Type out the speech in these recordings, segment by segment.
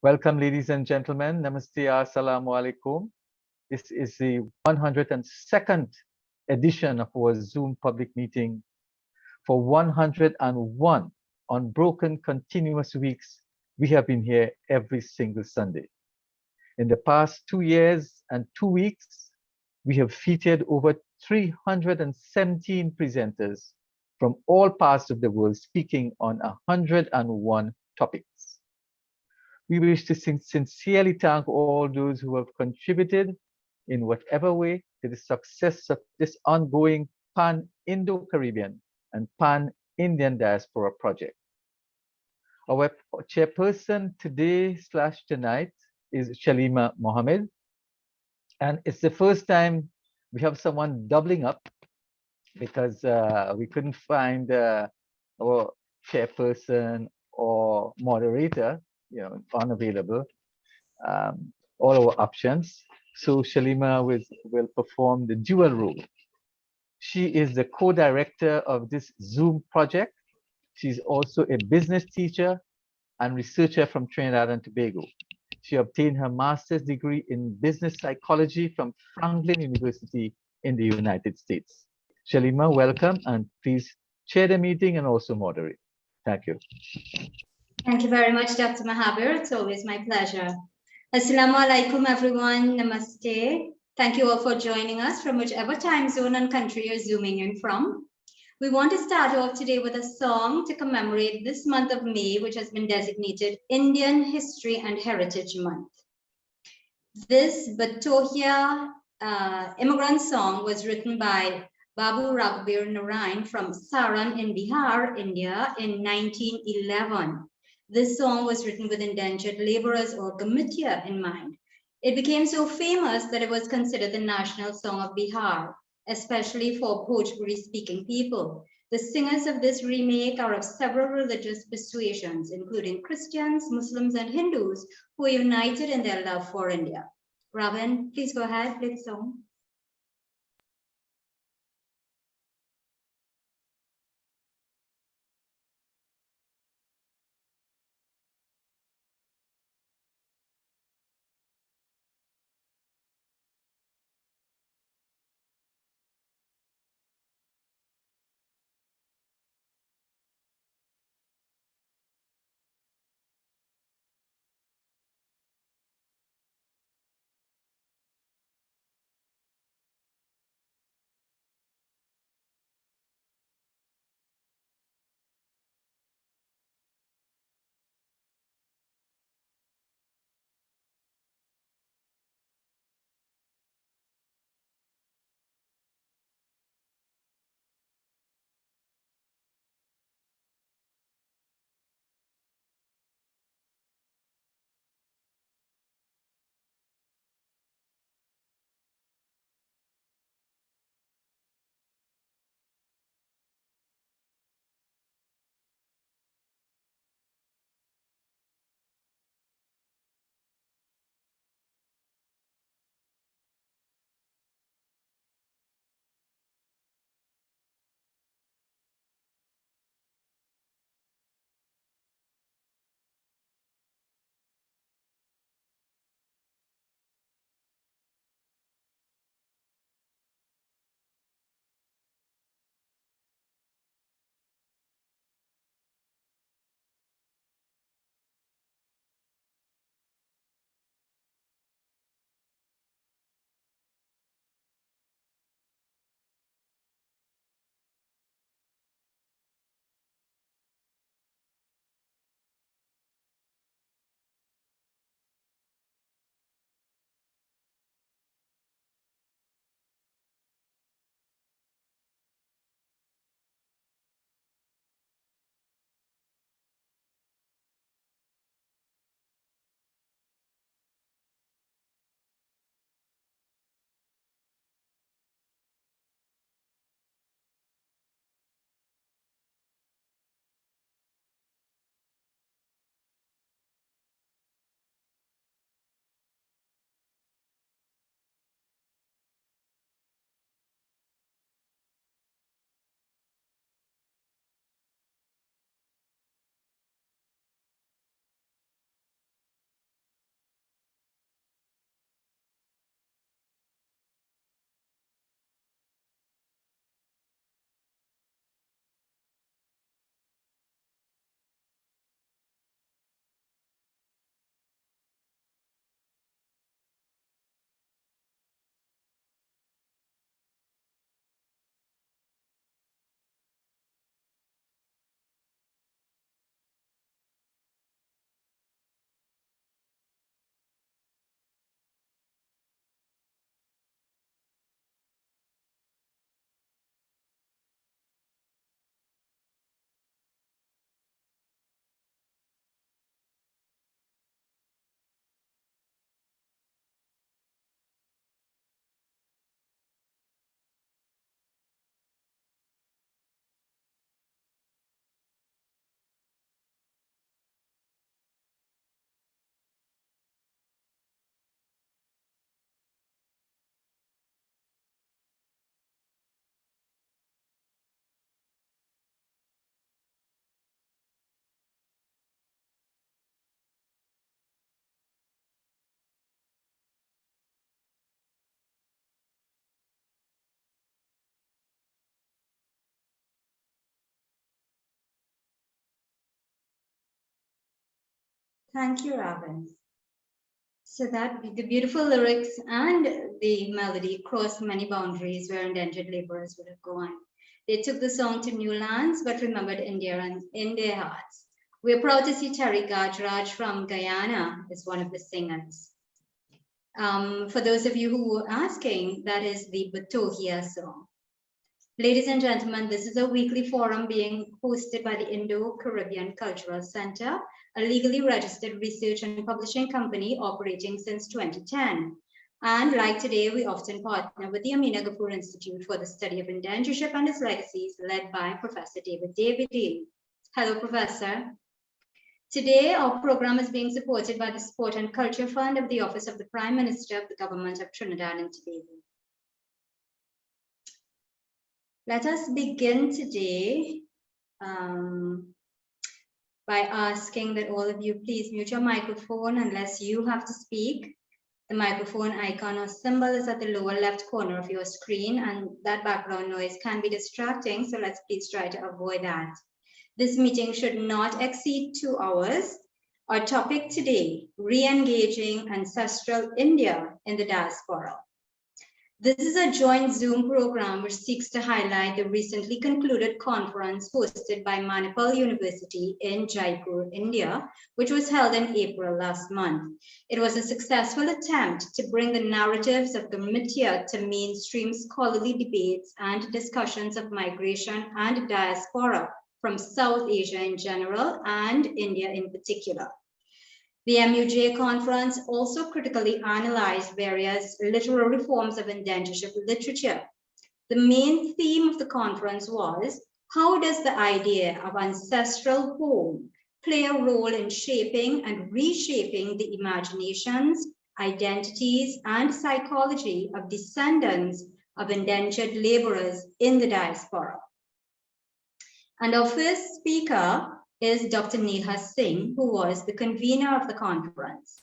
Welcome, ladies and gentlemen. Namaste, assalamu alaikum. This is the 102nd edition of our Zoom public meeting for 101 unbroken continuous weeks. We have been here every single Sunday. In the past 2 years and 2 weeks, we have featured over 317 presenters from all parts of the world speaking on 101 topics. We wish to sincerely thank all those who have contributed in whatever way to the success of this ongoing pan-Indo-Caribbean and pan-Indian diaspora project. Our chairperson today/tonight is Shalima Mohammed, and it's the first time we have someone doubling up because we couldn't find our chairperson or moderator, unavailable, all our options. So Shalima will perform the dual role. She is the co-director of this Zoom project. She's also a business teacher and researcher from Trinidad and Tobago. She obtained her master's degree in business psychology from Franklin University in the United States. Shalima, welcome, and please chair the meeting and also moderate. Thank you. Thank you very much, Dr. Mahabir. It's always my pleasure. Assalamu alaikum, everyone. Namaste. Thank you all for joining us from whichever time zone and country you're zooming in from. We want to start off today with a song to commemorate this month of May, which has been designated Indian History and Heritage Month. This Batohia immigrant song was written by Babu Raghubir Narain from Saran in Bihar, India in 1911. This song was written with indentured laborers or Gamitia in mind. It became so famous that it was considered the national song of Bihar, especially for Bhojpuri-speaking people. The singers of this remake are of several religious persuasions, including Christians, Muslims, and Hindus, who are united in their love for India. Robin, please go ahead, play the song. Thank you, Robin. So that the beautiful lyrics and the melody crossed many boundaries where indentured laborers would have gone. They took the song to new lands, but remembered India and in their hearts. We're proud to see Terry Gajraj from Guyana as one of the singers. For those of you who were asking, that is the Batohia song. Ladies and gentlemen, this is a weekly forum being hosted by the Indo-Caribbean Cultural Center, a legally registered research and publishing company operating since 2010. And like today, we often partner with the Amina Ghafoor Institute for the Study of Indentureship and its Legacies, led by Professor David Davide. Hello, Professor. Today, our program is being supported by the Sport and Culture Fund of the Office of the Prime Minister of the Government of Trinidad and Tobago. Let us begin today by asking that all of you please mute your microphone unless you have to speak. The microphone icon or symbol is at the lower left corner of your screen, and that background noise can be distracting, so let's please try to avoid that. This meeting should not exceed 2 hours. Our topic today, re-engaging ancestral India in the diaspora. This is a joint Zoom program which seeks to highlight the recently concluded conference hosted by Manipal University in Jaipur, India, which was held in April last month. It was a successful attempt to bring the narratives of the media to mainstream scholarly debates and discussions of migration and diaspora from South Asia in general and India in particular. The MUJ conference also critically analyzed various literary forms of indentureship literature. The main theme of the conference was, how does the idea of ancestral home play a role in shaping and reshaping the imaginations, identities, and psychology of descendants of indentured laborers in the diaspora? And our first speaker is Dr. NEHA SINGH, who was the convener of the conference.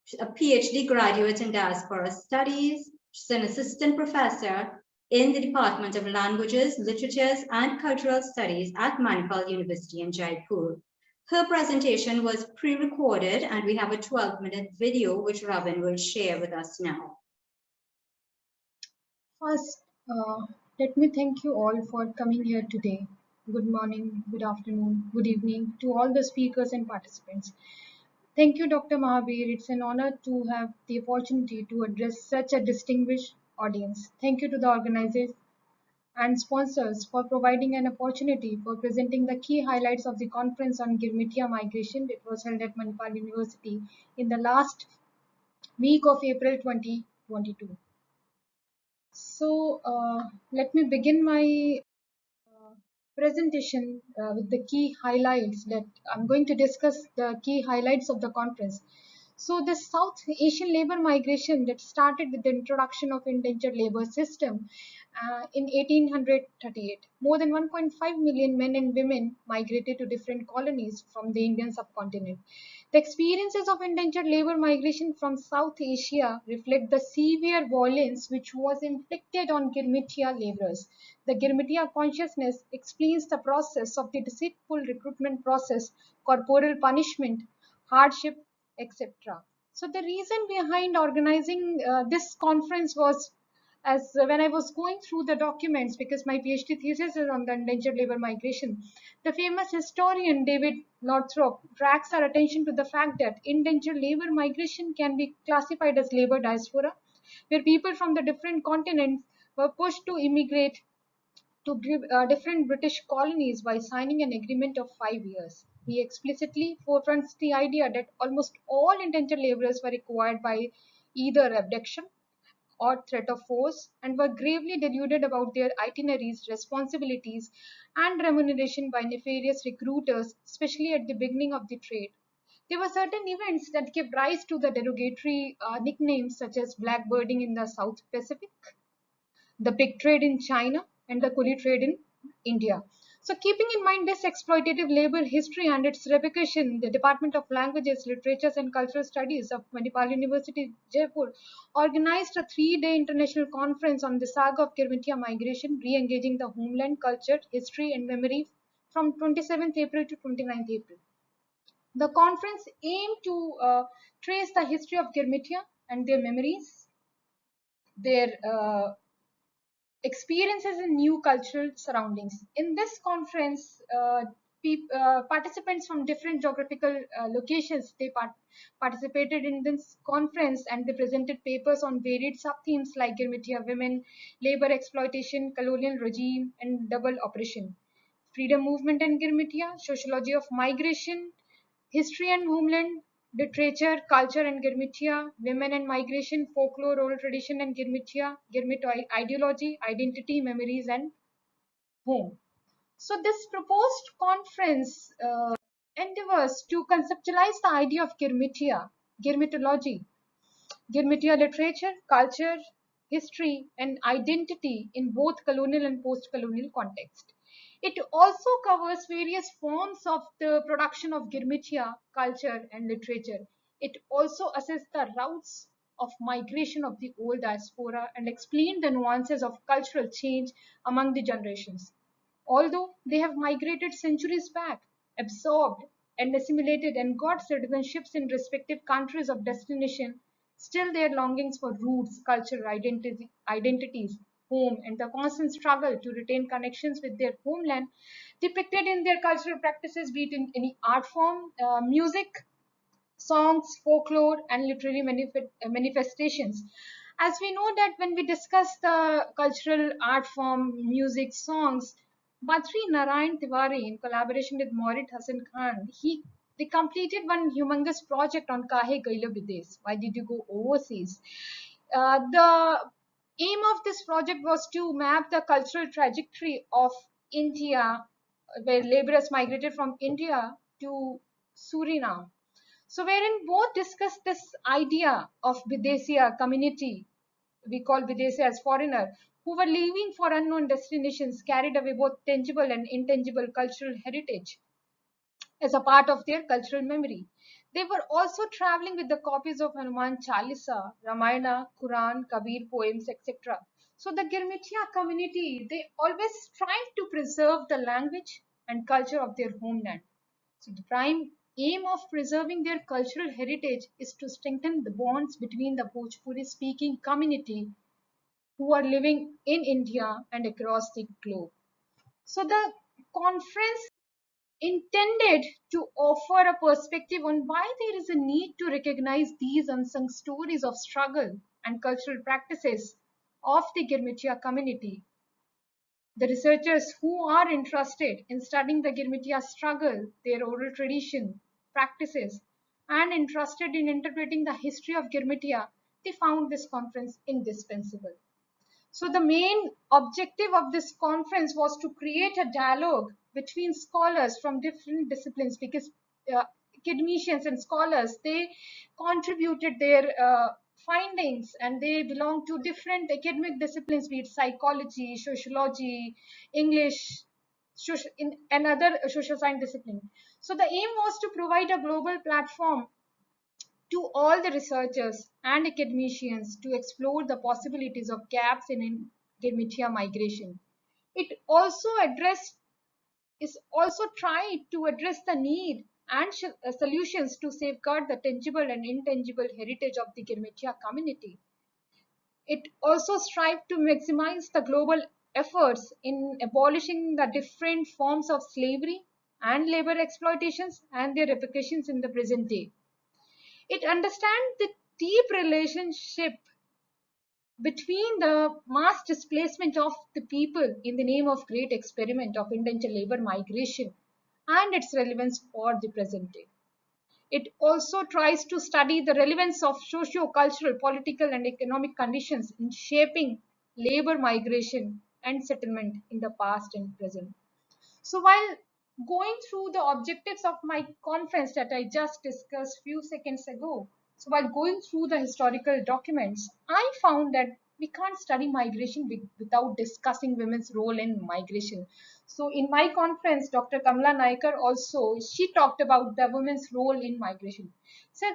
She's a PhD graduate in diaspora studies. She's an assistant professor in the Department of Languages, Literatures, and Cultural Studies at Manipal University in Jaipur. Her presentation was pre-recorded, and we have a 12-minute video which Robin will share with us now. First, let me thank you all for coming here today. Good morning, good afternoon, good evening to all the speakers and participants. Thank you, Dr. Mahabir. It's an honor to have the opportunity to address such a distinguished audience. Thank you to the organizers and sponsors for providing an opportunity for presenting the key highlights of the conference on Girmitia migration that was held at Manipal University in the last week of April 2022. So let me begin my presentation with the key highlights that I'm going to discuss the key highlights of the conference. So the South Asian labor migration that started with the introduction of indentured labor system in 1838. More than 1.5 million men and women migrated to different colonies from the Indian subcontinent. The experiences of indentured labor migration from South Asia reflect the severe violence which was inflicted on Girmitia laborers. The Girmitia consciousness explains the process of the deceitful recruitment process, corporal punishment, hardship, etc. So the reason behind organizing this conference was, as when I was going through the documents, because my PhD thesis is on the indentured labor migration, the famous historian David Northrop tracks our attention to the fact that indentured labor migration can be classified as labor diaspora, where people from the different continents were pushed to immigrate to different British colonies by signing an agreement of 5 years. He explicitly forefronts the idea that almost all indentured laborers were acquired by either abduction or threat of force and were gravely deluded about their itineraries, responsibilities, and remuneration by nefarious recruiters, especially at the beginning of the trade. There were certain events that gave rise to the derogatory nicknames such as blackbirding in the South Pacific, the pig trade in China, and the coolie trade in India. So keeping in mind this exploitative labor history and its repercussion, the Department of Languages, Literatures and Cultural Studies of Manipal University, Jaipur, organized a 3-day international conference on the saga of Girmitia migration, re-engaging the homeland, culture, history and memory from 27th April to 29th April. The conference aimed to trace the history of Girmitia and their memories, their experiences in new cultural surroundings. In this conference, participants from different geographical locations, they participated in this conference, and they presented papers on varied sub-themes like Girmitia women, labor exploitation, colonial regime, and double oppression, freedom movement in Girmitia, sociology of migration, history and homeland, literature, culture and Girmitia, women and migration, folklore, oral tradition and Girmitia, Girmit ideology, identity, memories and home. So this proposed conference endeavors to conceptualize the idea of Girmitia, Girmitology, Girmitia literature, culture, history, and identity in both colonial and post-colonial context. It also covers various forms of the production of Girmitia culture and literature. It also assesses the routes of migration of the old diaspora and explain the nuances of cultural change among the generations. Although they have migrated centuries back, absorbed and assimilated and got citizenships in respective countries of destination, still their longings for roots, cultural identities, home, and the constant struggle to retain connections with their homeland depicted in their cultural practices, be it in any art form, music, songs, folklore, and literary manifestations. As we know that when we discuss the cultural art form, music, songs, Badri Narayan Tiwari, in collaboration with Maurit Hassan Khan, they completed one humongous project on Kahe Gaila Vides. Why did you go overseas? The aim of this project was to map the cultural trajectory of India, where laborers migrated from India to Suriname. So wherein both discuss this idea of Videsia community, we call Videsia as foreigner, who were leaving for unknown destinations, carried away both tangible and intangible cultural heritage as a part of their cultural memory. They were also traveling with the copies of Hanuman Chalisa, Ramayana, Quran, Kabir poems, etc. So the Girmitia community, they always strive to preserve the language and culture of their homeland. So the prime aim of preserving their cultural heritage is to strengthen the bonds between the Bhojpuri speaking community who are living in India and across the globe. So the conference intended to offer a perspective on why there is a need to recognize these unsung stories of struggle and cultural practices of the Girmitia community. The researchers who are interested in studying the Girmitia struggle, their oral tradition, practices, and interested in interpreting the history of Girmitia, they found this conference indispensable. So the main objective of this conference was to create a dialogue between scholars from different disciplines, because academicians and scholars, they contributed their findings and they belong to different academic disciplines, be it psychology, sociology, English, and other social science discipline. So the aim was to provide a global platform to all the researchers and academicians to explore the possibilities of gaps in Girmitia migration. It also tried to address the need and solutions to safeguard the tangible and intangible heritage of the Girmitia community. It also strived to maximize the global efforts in abolishing the different forms of slavery and labor exploitations and their repercussions in the present day. It understands the deep relationship between the mass displacement of the people in the name of great experiment of indentured labor migration and its relevance for the present day. It also tries to study the relevance of socio-cultural, political and economic conditions in shaping labor migration and settlement in the past and present. So while going through the objectives of my conference that I just discussed few seconds ago, so while going through the historical documents, I found that we can't study migration without discussing women's role in migration. So in my conference, Dr. KAMALA NAIKER also, she talked about the women's role in migration. So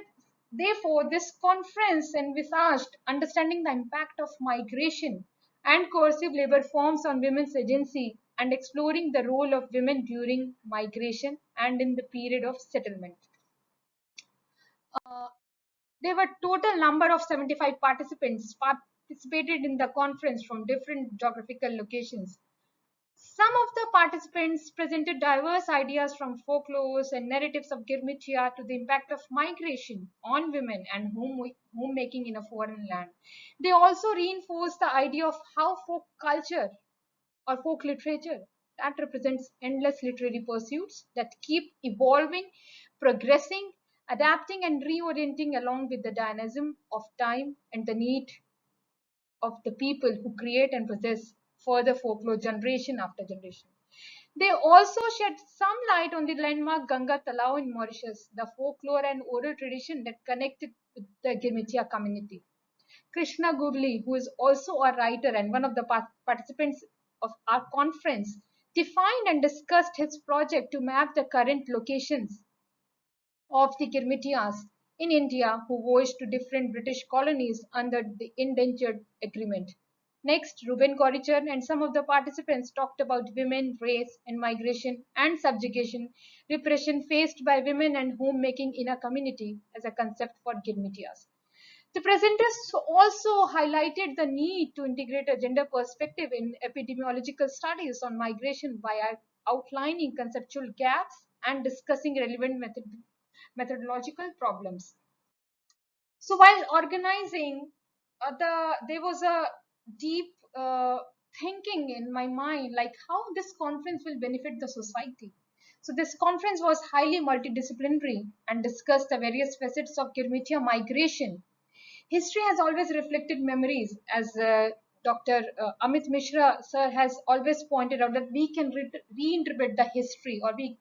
therefore, this conference envisaged understanding the impact of migration and coercive labor forms on women's agency and exploring the role of women during migration and in the period of settlement. There were total number of 75 participants participated in the conference from different geographical locations. Some of the participants presented diverse ideas from folklores and narratives of Girmitia to the impact of migration on women and homemaking in a foreign land. They also reinforced the idea of how folk culture or folk literature that represents endless literary pursuits that keep evolving, progressing, adapting, and reorienting along with the dynamism of time and the need of the people who create and possess further folklore generation after generation. They also shed some light on the landmark Ganga Talao in Mauritius, the folklore and oral tradition that connected with the Girmitia community. Krishna Gurli, who is also a writer and one of the participants of our conference, defined and discussed his project to map the current locations of the Girmitias in India who voyaged to different British colonies under the Indentured Agreement. Next, Ruben Gorichar and some of the participants talked about women, race, and migration and subjugation, repression faced by women and homemaking in a community as a concept for Girmitias. The presenters also highlighted the need to integrate a gender perspective in epidemiological studies on migration by outlining conceptual gaps and discussing relevant methodological problems. So while organizing, there was a deep thinking in my mind, like how this conference will benefit the society. So this conference was highly multidisciplinary and discussed the various facets of Girmitia migration. History has always reflected memories, as Dr. Amit Mishra sir has always pointed out that we can reinterpret the history, or we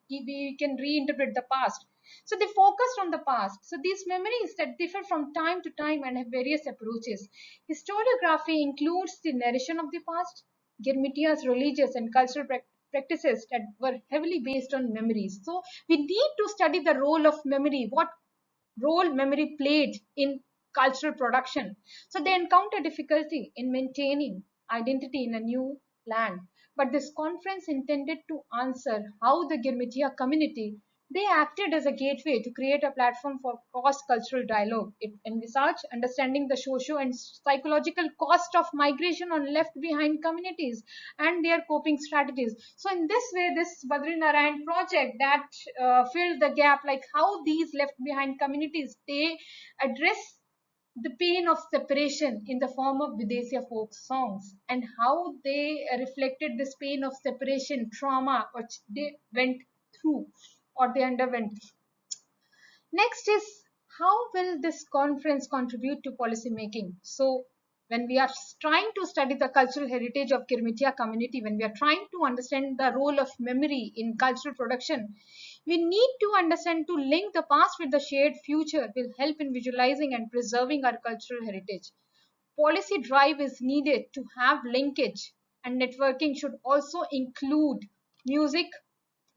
can reinterpret the past. So they focused on the past. So these memories that differ from time to time and have various approaches. Historiography includes the narration of the past, Girmitia's religious and cultural practices that were heavily based on memories. So we need to study the role of memory, what role memory played in cultural production. So they encounter difficulty in maintaining identity in a new land. But this conference intended to answer how the Girmitia community, they acted as a gateway to create a platform for cross-cultural dialogue. It envisaged understanding the socio and psychological cost of migration on left-behind communities and their coping strategies. So in this way, this Badri Narayan project that filled the gap, like how these left-behind communities, they address the pain of separation in the form of Videsia folk songs, and how they reflected this pain of separation trauma which they went through or they underwent. Next is, how will this conference contribute to policy making? So when we are trying to study the cultural heritage of Girmitia community, when we are trying to understand the role of memory in cultural production, we need to understand to link the past with the shared future will help in visualizing and preserving our cultural heritage. Policy drive is needed to have linkage, and networking should also include music,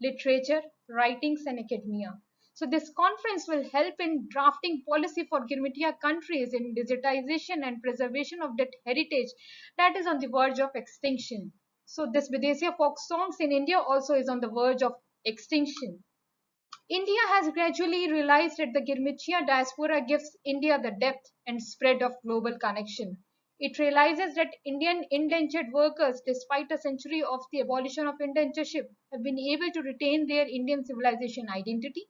literature, writings, and academia. So this conference will help in drafting policy for Girmitia countries in digitization and preservation of that heritage that is on the verge of extinction. So this Videsia folk songs in India also is on the verge of extinction. India has gradually realized that the Girmitia diaspora gives India the depth and spread of global connection. It realizes that Indian indentured workers, despite a century of the abolition of indentureship, have been able to retain their Indian civilization identity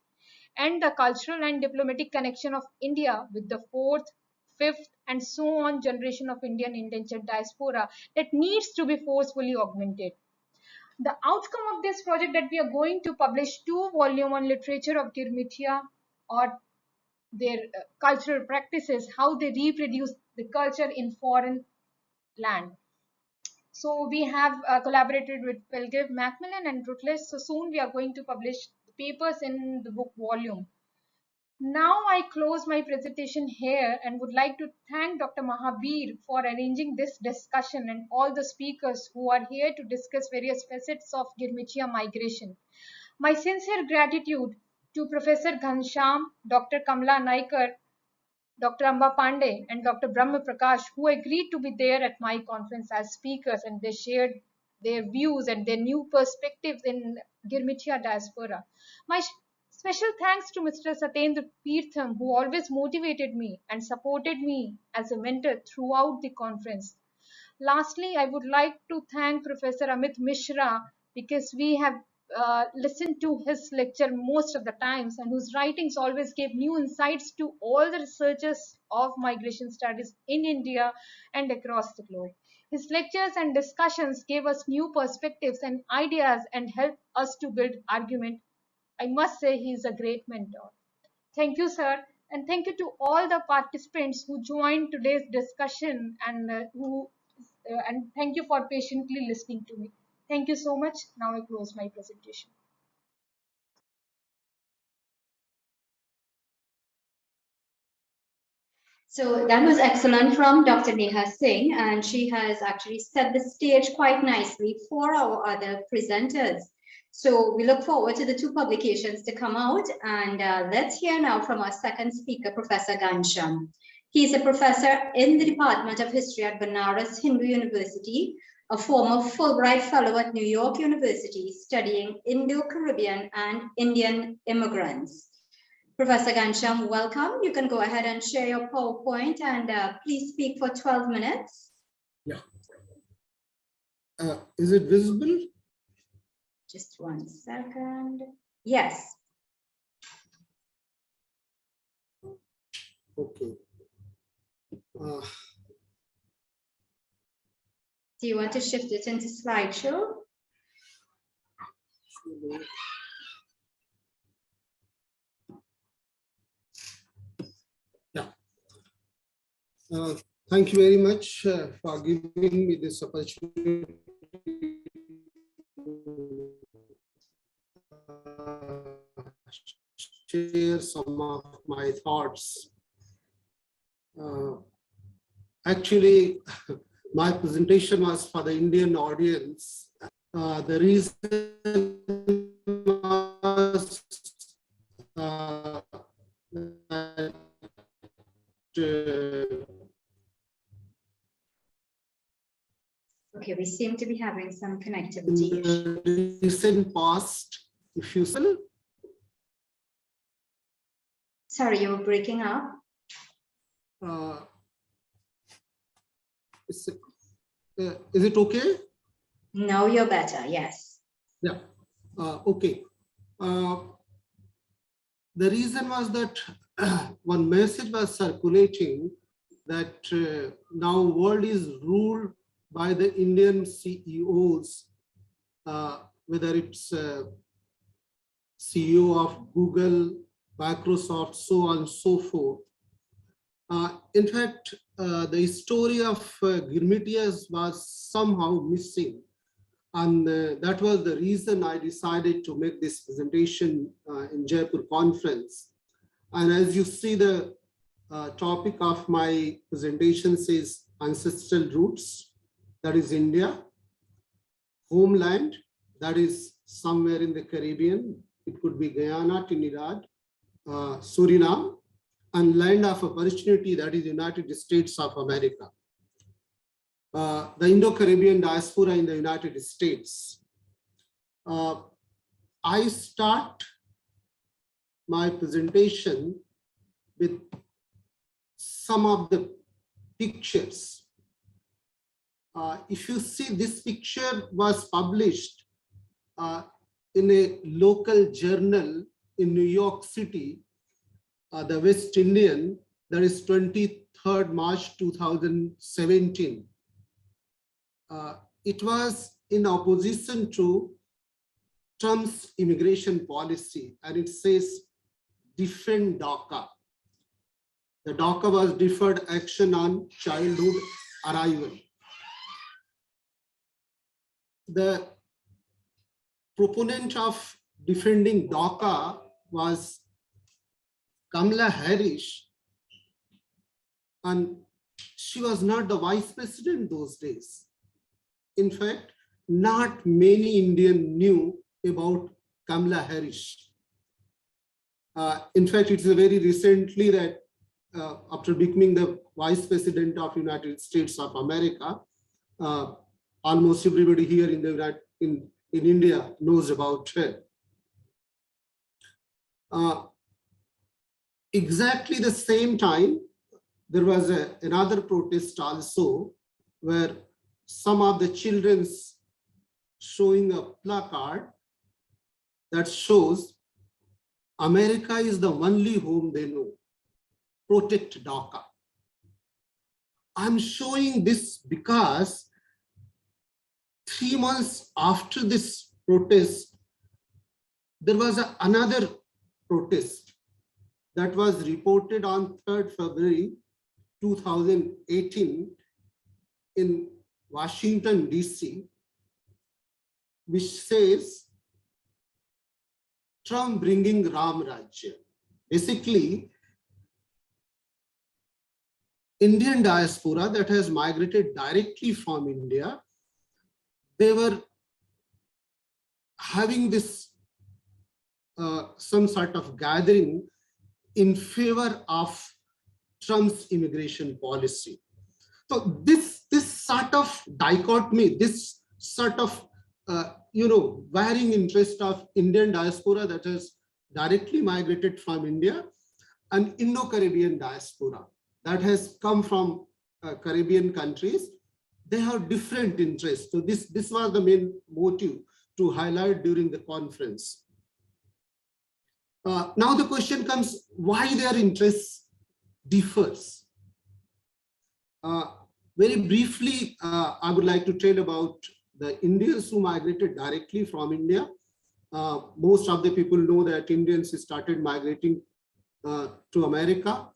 and the cultural and diplomatic connection of India with the fourth, fifth, and so on generation of Indian indentured diaspora that needs to be forcefully augmented. The outcome of this project that we are going to publish 2 volumes on literature of Girmitia or their cultural practices, how they reproduce the culture in foreign land. So we have collaborated with Pelgrave Macmillan and Routledge. So soon we are going to publish the papers in the book volume. Now I close my presentation here and would like to thank Dr. Mahabir for arranging this discussion and all the speakers who are here to discuss various facets of Girmitia migration. My sincere gratitude to Professor Ghansham, Dr. Kamala NAIKER, Dr. Amba Pandey, and Dr. Brahma Prakash, who agreed to be there at my conference as speakers, and they shared their views and their new perspectives in Girmitia diaspora. My Special thanks to Mr. Satyendra PEERTHUM, who always motivated me and supported me as a mentor throughout the conference. Lastly, I would like to thank Professor Amit Mishra, because we have listened to his lecture most of the times, and whose writings always gave new insights to all the researchers of migration studies in India and across the globe. His lectures and discussions gave us new perspectives and ideas and helped us to build argument. I must say he is a great mentor. Thank you, sir. And thank you to all the participants who joined today's discussion, and thank you for patiently listening to me. Thank you so much. Now I close my presentation. So that was excellent from Dr. Neha Singh, and she has actually set the stage quite nicely for our other presenters. So we look forward to the two publications to come out, and let's hear now from our second speaker, Professor Ghanshyam. He is a professor in the Department of History at Banaras Hindu University, a former Fulbright Fellow at New York University, studying Indo-Caribbean and Indian immigrants. Professor Ghanshyam, welcome. You can go ahead and share your PowerPoint, and please speak for 12 minutes. Yeah. Is it visible? Just 1 second. Yes. Okay. Do you want to shift it into slideshow? Yeah. Thank you very much for giving me this opportunity to share some of my thoughts. Actually, my presentation was for the Indian audience. The reason was that Okay, we seem to be having some connectivity in the recent past, if you see. Sorry, you were breaking up. Is it okay? No, you're better. Yes. Yeah. Okay. The reason was that one message was circulating that now world is ruled by the Indian CEOs, whether it's CEO of Google, Microsoft, so on and so forth. In fact, the story of Girmitias was somehow missing. And that was the reason I decided to make this presentation in Jaipur conference. And as you see, the topic of my presentation says ancestral roots, that is India, homeland, that is somewhere in the Caribbean, it could be Guyana, Trinidad, Suriname, and land of opportunity, that is United States of America. The Indo-Caribbean diaspora in the United States. I start my presentation with some of the pictures. If you see, this picture was published in a local journal in New York City, the West Indian, that is 23rd March 2017. It was in opposition to Trump's immigration policy, and it says defend DACA. The DACA was deferred action on childhood arrival. The proponent of defending DACA was Kamala Harris, and she was not the vice president those days. In fact, not many Indians knew about Kamala Harris. In fact, it's very recently that after becoming the vice president of United States of America, almost everybody here in India knows about her. Exactly the same time, there was another protest also, where some of the children's showing a placard that shows America is the only home they know. Protect DACA. I'm showing this because 3 months after this protest, there was another protest that was reported on 3rd February 2018 in Washington, DC, which says Trump bringing Ram Rajya. Basically, Indian diaspora that has migrated directly from India, they were having this some sort of gathering in favor of Trump's immigration policy. So this sort of dichotomy, this sort of varying interest of Indian diaspora that has directly migrated from India and Indo-Caribbean diaspora that has come from Caribbean countries, they have different interests. So this was the main motive to highlight during the conference. Now the question comes, why their interests differs? Very briefly, I would like to tell about the Indians who migrated directly from India. Most of the people know that Indians started migrating to America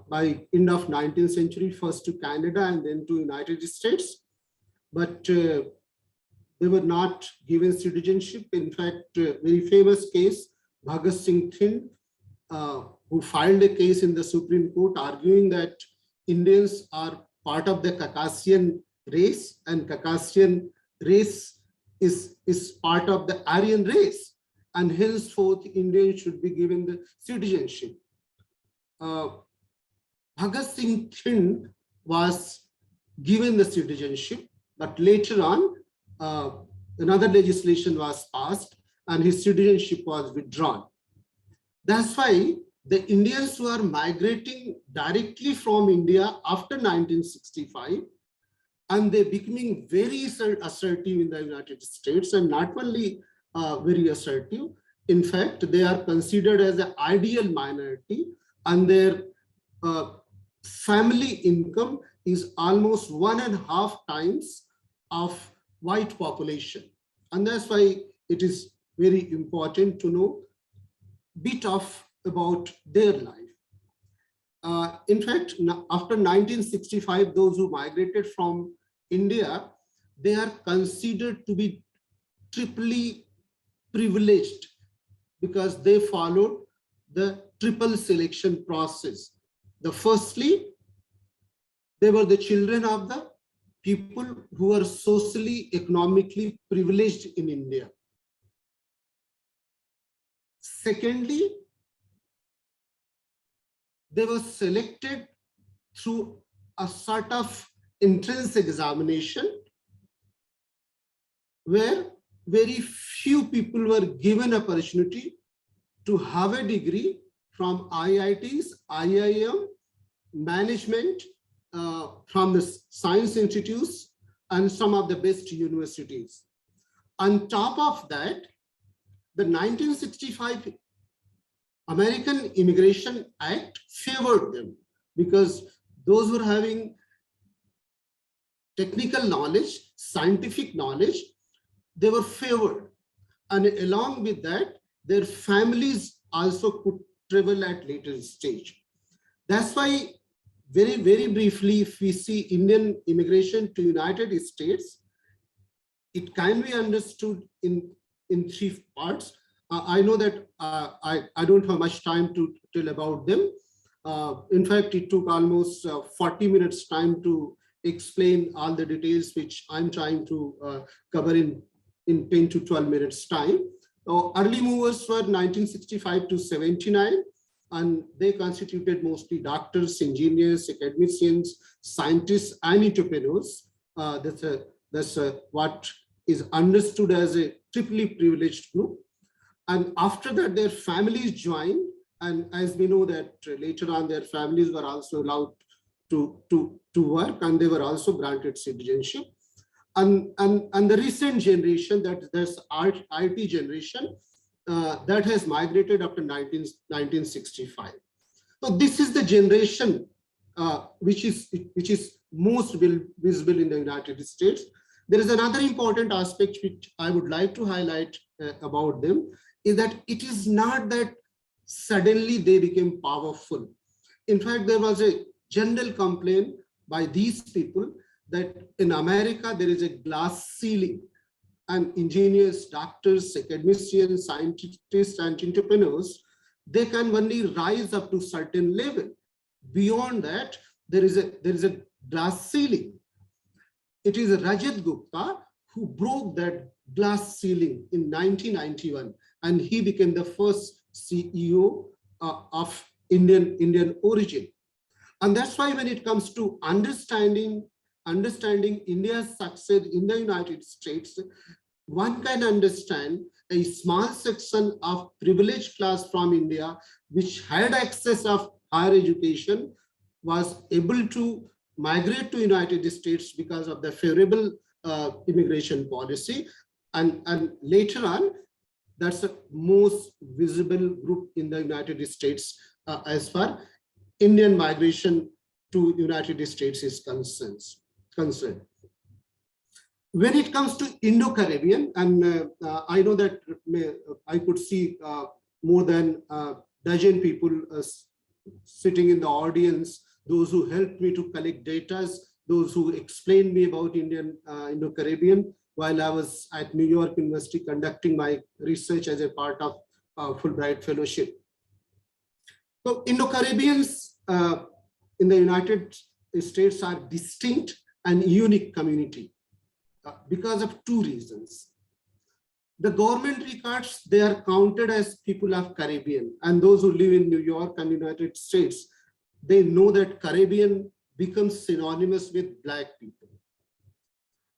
by end of 19th century, first to Canada and then to United States. But they were not given citizenship. In fact, a very famous case, Bhagat Singh Thind, who filed a case in the Supreme Court arguing that Indians are part of the Caucasian race and Caucasian race is part of the Aryan race, and henceforth Indians should be given the citizenship. Bhagat Singh Thind was given the citizenship, but later on another legislation was passed and his citizenship was withdrawn. That's why the Indians who are migrating directly from India after 1965, and they're becoming very assertive in the United States, and not only very assertive, in fact, they are considered as an ideal minority, and their family income is almost 1.5 times of white population. And that's why it is very important to know a bit about their life. In fact, after 1965, those who migrated from India, they are considered to be triply privileged because they followed the triple selection process. Firstly, they were the children of the people who are socially, economically privileged in India. Secondly, they were selected through a sort of entrance examination where very few people were given opportunity to have a degree from IITs, IIM, management, from the science institutes and some of the best universities. On top of that, the 1965 American Immigration Act favored them because those who were having technical knowledge, scientific knowledge, they were favored. And along with that, their families also could travel at later stage. That's why very, very briefly, if we see Indian immigration to United States, it can be understood in 3 parts. I know that I don't have much time to tell about them. In fact, it took almost 40 minutes time to explain all the details, which I'm trying to cover in 10 to 12 minutes time. Early movers were 1965 to 79, and they constituted mostly doctors, engineers, academicians, scientists, and entrepreneurs. That's what is understood as a triply privileged group. And after that, their families joined. And as we know that later on, their families were also allowed to work, and they were also granted citizenship. And the recent generation, that's IT generation, that has migrated after 1965. So this is the generation which is most visible in the United States. There is another important aspect which I would like to highlight about them, is that it is not that suddenly they became powerful. In fact, there was a general complaint by these people that in America there is a glass ceiling, and engineers, doctors, academicians, scientists, and entrepreneurs, they can only rise up to certain level. Beyond that, there is a glass ceiling. It is Rajat Gupta who broke that glass ceiling in 1991, and he became the first CEO of Indian origin. And that's why when it comes to understanding India's success in the United States, one can understand a small section of privileged class from India, which had access of higher education, was able to migrate to United States because of the favorable immigration policy. And later on, that's the most visible group in the United States as far Indian migration to United States is concerned. When it comes to Indo-Caribbean, and I know that I could see more than a dozen people sitting in the audience, those who helped me to collect data, those who explained me about Indo-Caribbean while I was at New York University conducting my research as a part of Fulbright Fellowship. So Indo-Caribbeans in the United States are distinct and unique community because of two reasons. The government records, they are counted as people of Caribbean, and those who live in New York and United States, they know that Caribbean becomes synonymous with Black people.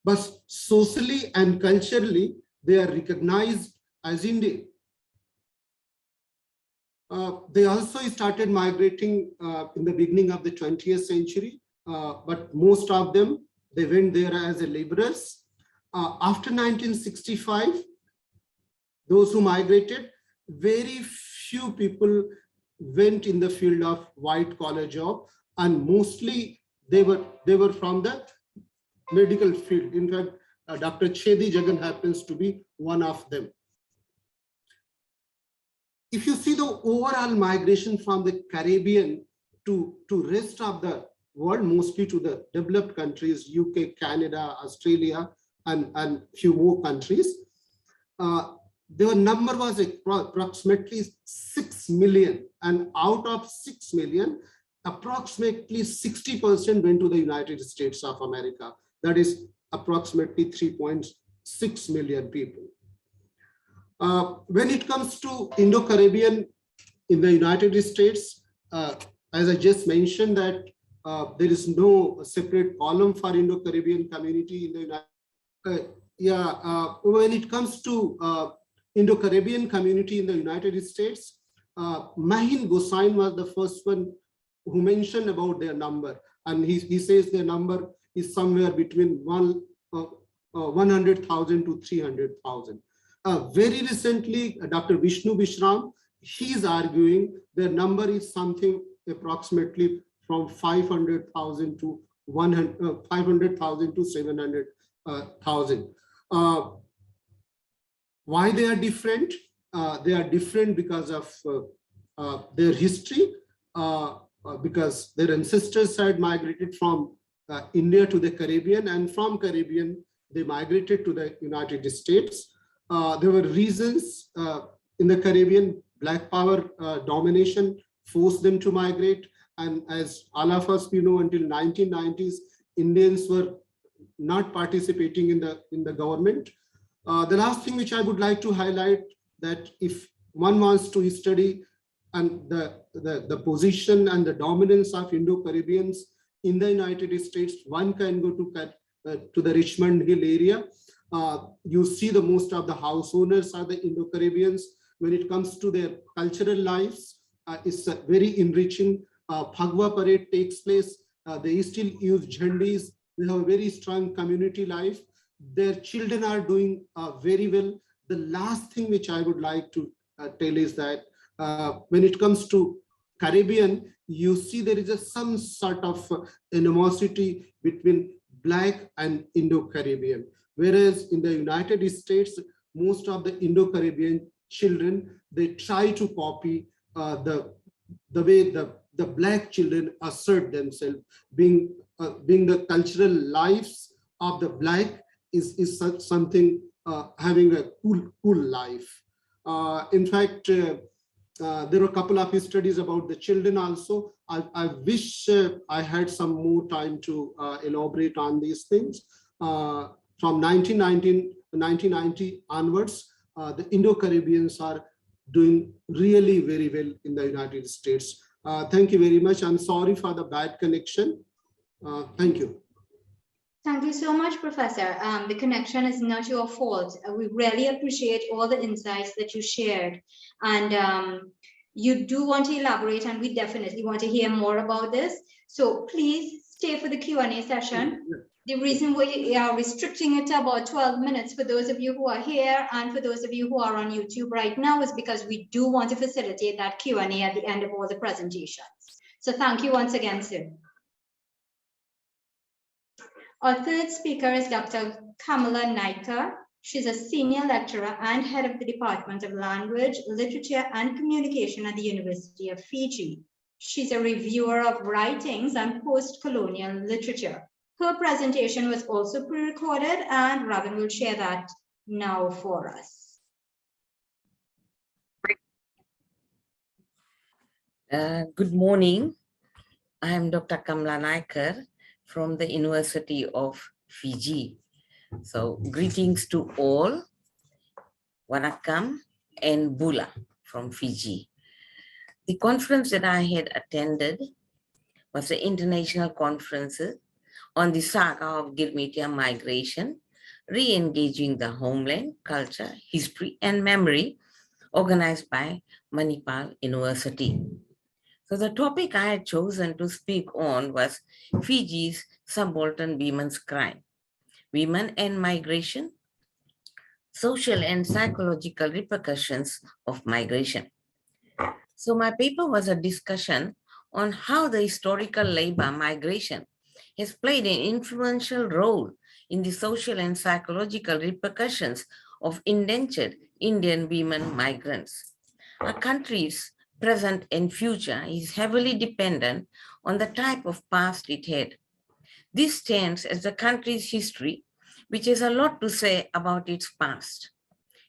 But socially and culturally, they are recognized as Indian. They also started migrating in the beginning of the 20th century, but most of them, they went there as laborers. After 1965, those who migrated, very few people went in the field of white collar job, and mostly they were from the medical field. In fact, Dr. Chedi Jagan happens to be one of them. If you see the overall migration from the Caribbean to rest of the world, mostly to the developed countries, UK, Canada, Australia, and few more countries, their number was approximately 6 million. And out of 6 million, approximately 60% went to the United States of America. That is approximately 3.6 million people. When it comes to Indo-Caribbean in the United States, as I just mentioned that there is no separate column for Indo-Caribbean community in the United when it comes to Indo-Caribbean community in the United States, Mahin Gosain was the first one who mentioned about their number. And he says their number is somewhere between 100,000 to 300,000. Very recently, Dr. Vishnu Bishram, he's arguing their number is something approximately from 500,000 to 500,000 to 700,000. Why they are different? They are different because of their history, because their ancestors had migrated from India to the Caribbean, and from Caribbean, they migrated to the United States. There were reasons in the Caribbean, Black power domination forced them to migrate. And as all of us we know, until 1990s, Indians were not participating in the government. The last thing which I would like to highlight, that if one wants to study and the position and the dominance of Indo-Caribbeans in the United States, one can go to the Richmond Hill area. You see the most of the house owners are the Indo-Caribbeans. when it comes to their cultural lives, it's very enriching. Phagwa parade takes place. They still use jhandis. They have a very strong community life. Their children are doing very well. The last thing which I would like to tell is that when it comes to Caribbean, you see there is some sort of animosity between Black and Indo-Caribbean. Whereas in the United States, most of the Indo-Caribbean children, they try to copy the way the Black children assert themselves, being the cultural lives of the Black is something having a cool life. In fact, there are a couple of studies about the children also. I wish I had some more time to elaborate on these things. From 1990 onwards, the Indo-Caribbeans are doing really very well in the United States. Thank you very much. I'm sorry for the bad connection. Thank you. Thank you so much, Professor. The connection is not your fault. We really appreciate all the insights that you shared. And you do want to elaborate, and we definitely want to hear more about this. So please stay for the Q&A session. The reason we are restricting it to about 12 minutes for those of you who are here and for those of you who are on YouTube right now is because we do want to facilitate that Q&A at the end of all the presentations. So thank you once again, sir. Our third speaker is Dr. KAMALA NAIKER. She's a senior lecturer and head of the Department of Language, Literature and Communication at the University of Fiji. She's a reviewer of writings and post-colonial literature. Her presentation was also pre-recorded, and Ragan will share that now for us. Good morning. I am Dr. KAMALA NAIKER from the University of Fiji. So greetings to all. Wanakam and Bula from Fiji. The conference that I had attended was the International Conference on the saga of Girmitia migration, re-engaging the homeland, culture, history, and memory, organized by Manipal University. So the topic I had chosen to speak on was Fiji's subaltern women's crime, women and migration, social and psychological repercussions of migration. So my paper was a discussion on how the historical labor migration has played an influential role in the social and psychological repercussions of indentured Indian women migrants. A country's present and future is heavily dependent on the type of past it had. This stands as the country's history, which has a lot to say about its past.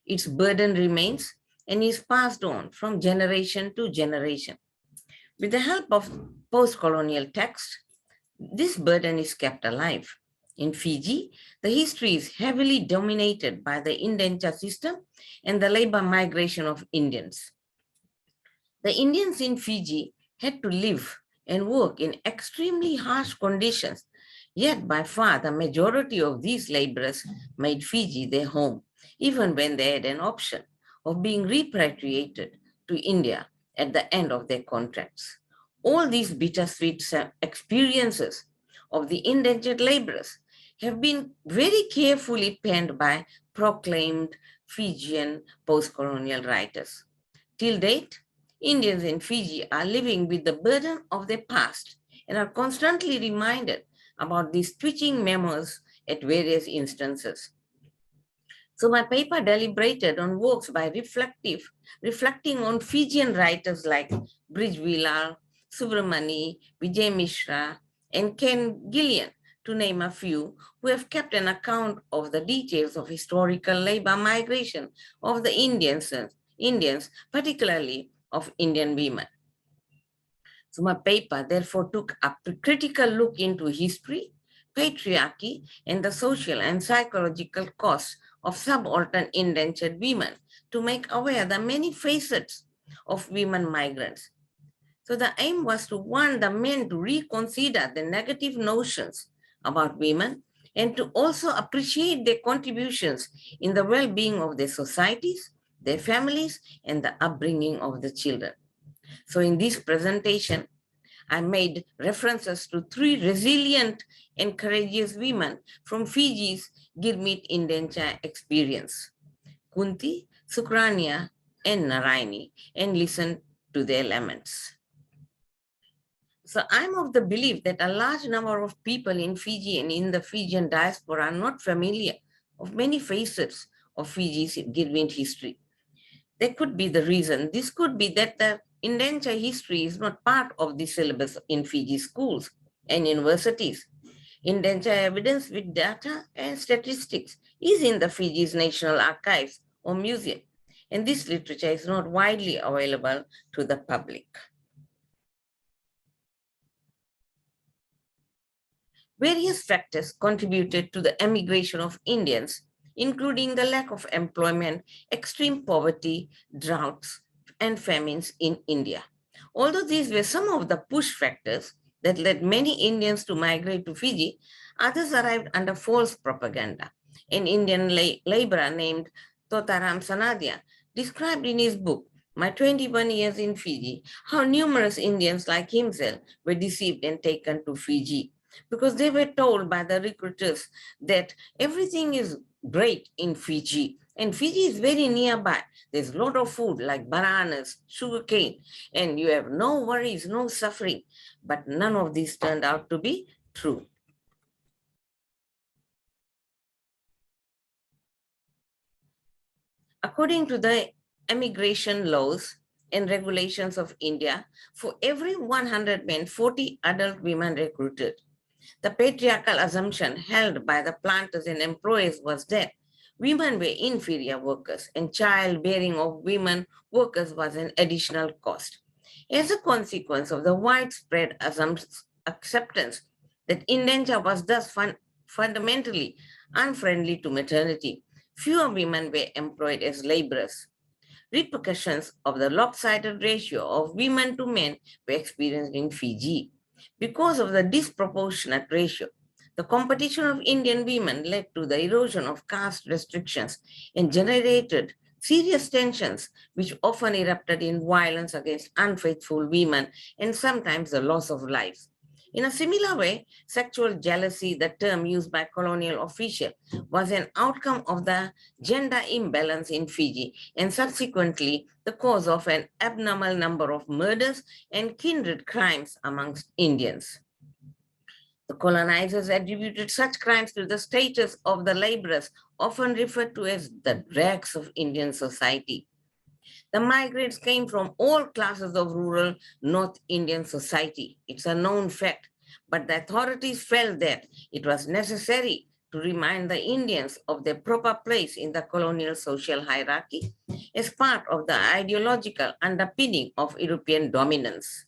Its burden remains and is passed on from generation to generation. With the help of post-colonial texts, this burden is kept alive. In Fiji, the history is heavily dominated by the indenture system and the labor migration of Indians. The Indians in Fiji had to live and work in extremely harsh conditions, yet by far the majority of these laborers made Fiji their home, even when they had an option of being repatriated to India at the end of their contracts. All these bittersweet experiences of the indentured laborers have been very carefully penned by proclaimed Fijian post-colonial writers. Till date, Indians in Fiji are living with the burden of their past and are constantly reminded about these twitching memories at various instances. So my paper deliberated on works by reflecting on Fijian writers like Bridgevillar, Subramani, Vijay Mishra, and Ken Gillian, to name a few, who have kept an account of the details of historical labor migration of the Indians, particularly of Indian women. So my paper therefore took a critical look into history, patriarchy, and the social and psychological costs of subaltern indentured women to make aware the many facets of women migrants. So the aim was to warn the men to reconsider the negative notions about women and to also appreciate their contributions in the well-being of their societies their families, and the upbringing of the children. So in this presentation, I made references to 3 resilient and courageous women from Fiji's Gurmit indenture experience, Kunti, Sukrania, and Naraini, and listened to their laments. So I'm of the belief that a large number of people in Fiji and in the Fijian diaspora are not familiar of many facets of Fiji's Gurmit history. There could be the reason. This could be that the indenture history is not part of the syllabus in Fiji schools and universities. Indenture evidence with data and statistics is in the Fiji's National Archives or Museum, and this literature is not widely available to the public. Various factors contributed to the emigration of Indians, including the lack of employment, extreme poverty, droughts, and famines in India. Although these were some of the push factors that led many Indians to migrate to Fiji, others arrived under false propaganda. An Indian laborer named Totaram Sanadia described in his book, My 21 Years in Fiji, how numerous Indians like himself were deceived and taken to Fiji, because they were told by the recruiters that everything is great in Fiji, and Fiji is very nearby. There's a lot of food like bananas, sugarcane, and you have no worries, no suffering. But none of this turned out to be true. According to the immigration laws and regulations of India, for every 100 men, 40 adult women recruited. The patriarchal assumption held by the planters and employers was that women were inferior workers and childbearing of women workers was an additional cost. As a consequence of the widespread acceptance that indenture was thus fundamentally unfriendly to maternity, fewer women were employed as laborers. Repercussions of the lopsided ratio of women to men were experienced in Fiji. Because of the disproportionate ratio, the competition of Indian women led to the erosion of caste restrictions and generated serious tensions, which often erupted in violence against unfaithful women and sometimes the loss of lives. In a similar way, sexual jealousy, the term used by colonial officials, was an outcome of the gender imbalance in Fiji and subsequently the cause of an abnormal number of murders and kindred crimes amongst Indians. The colonizers attributed such crimes to the status of the laborers, often referred to as the dregs of Indian society. The migrants came from all classes of rural North Indian society. It's a known fact, but the authorities felt that it was necessary to remind the Indians of their proper place in the colonial social hierarchy as part of the ideological underpinning of European dominance.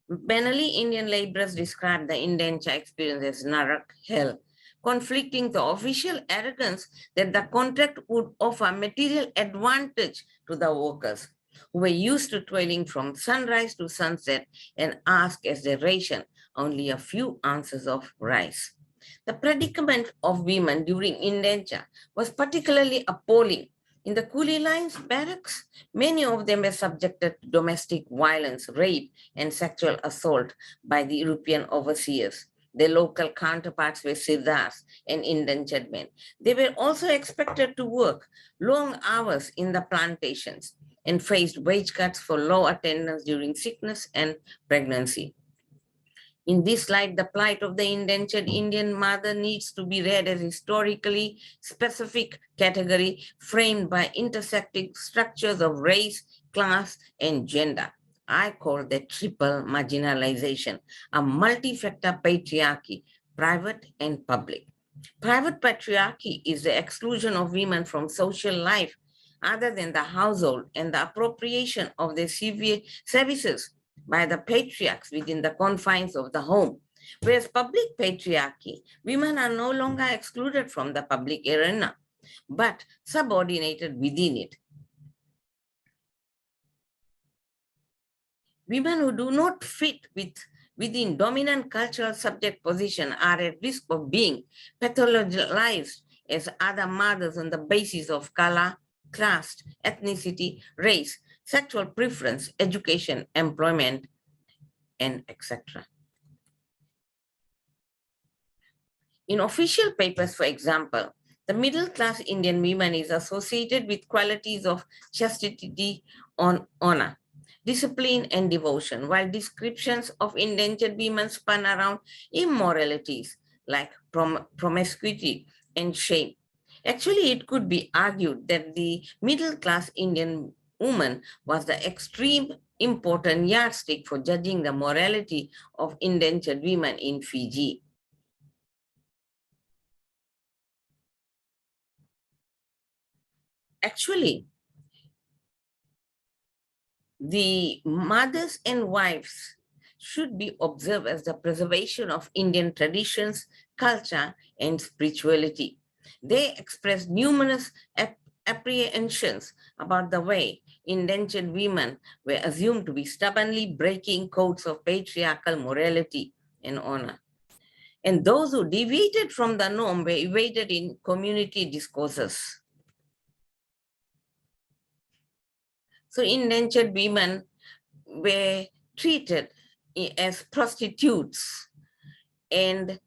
Banally, Indian laborers described the indenture experience as narak, hell, conflicting the official arrogance that the contract would offer material advantage to the workers who were used to toiling from sunrise to sunset and ask as their ration only a few ounces of rice. The predicament of women during indenture was particularly appalling. In the coolie lines barracks, many of them were subjected to domestic violence, rape, and sexual assault by the European overseers. Their local counterparts were sirdars and indentured men. They were also expected to work long hours in the plantations and faced wage cuts for low attendance during sickness and pregnancy. In this light, the plight of the indentured Indian mother needs to be read as historically specific category framed by intersecting structures of race, class, and gender. I call that triple marginalization, a multi-factor patriarchy, private and public. Private patriarchy is the exclusion of women from social life other than the household and the appropriation of their services by the patriarchs within the confines of the home. Whereas public patriarchy, women are no longer excluded from the public arena, but subordinated within it. Women who do not fit within dominant cultural subject position are at risk of being pathologized as other mothers on the basis of color, caste, ethnicity, race, sexual preference, education, employment, and etc. In official papers, for example, the middle-class Indian woman is associated with qualities of chastity, honor, discipline, and devotion, while descriptions of indentured women span around immoralities like promiscuity and shame. Actually, it could be argued that the middle-class Indian woman was the extreme important yardstick for judging the morality of indentured women in Fiji. Actually, the mothers and wives should be observed as the preservation of Indian traditions, culture, and spirituality. They express numerous apprehensions about the way indentured women were assumed to be stubbornly breaking codes of patriarchal morality and honor. And those who deviated from the norm were evaded in community discourses. So indentured women were treated as prostitutes and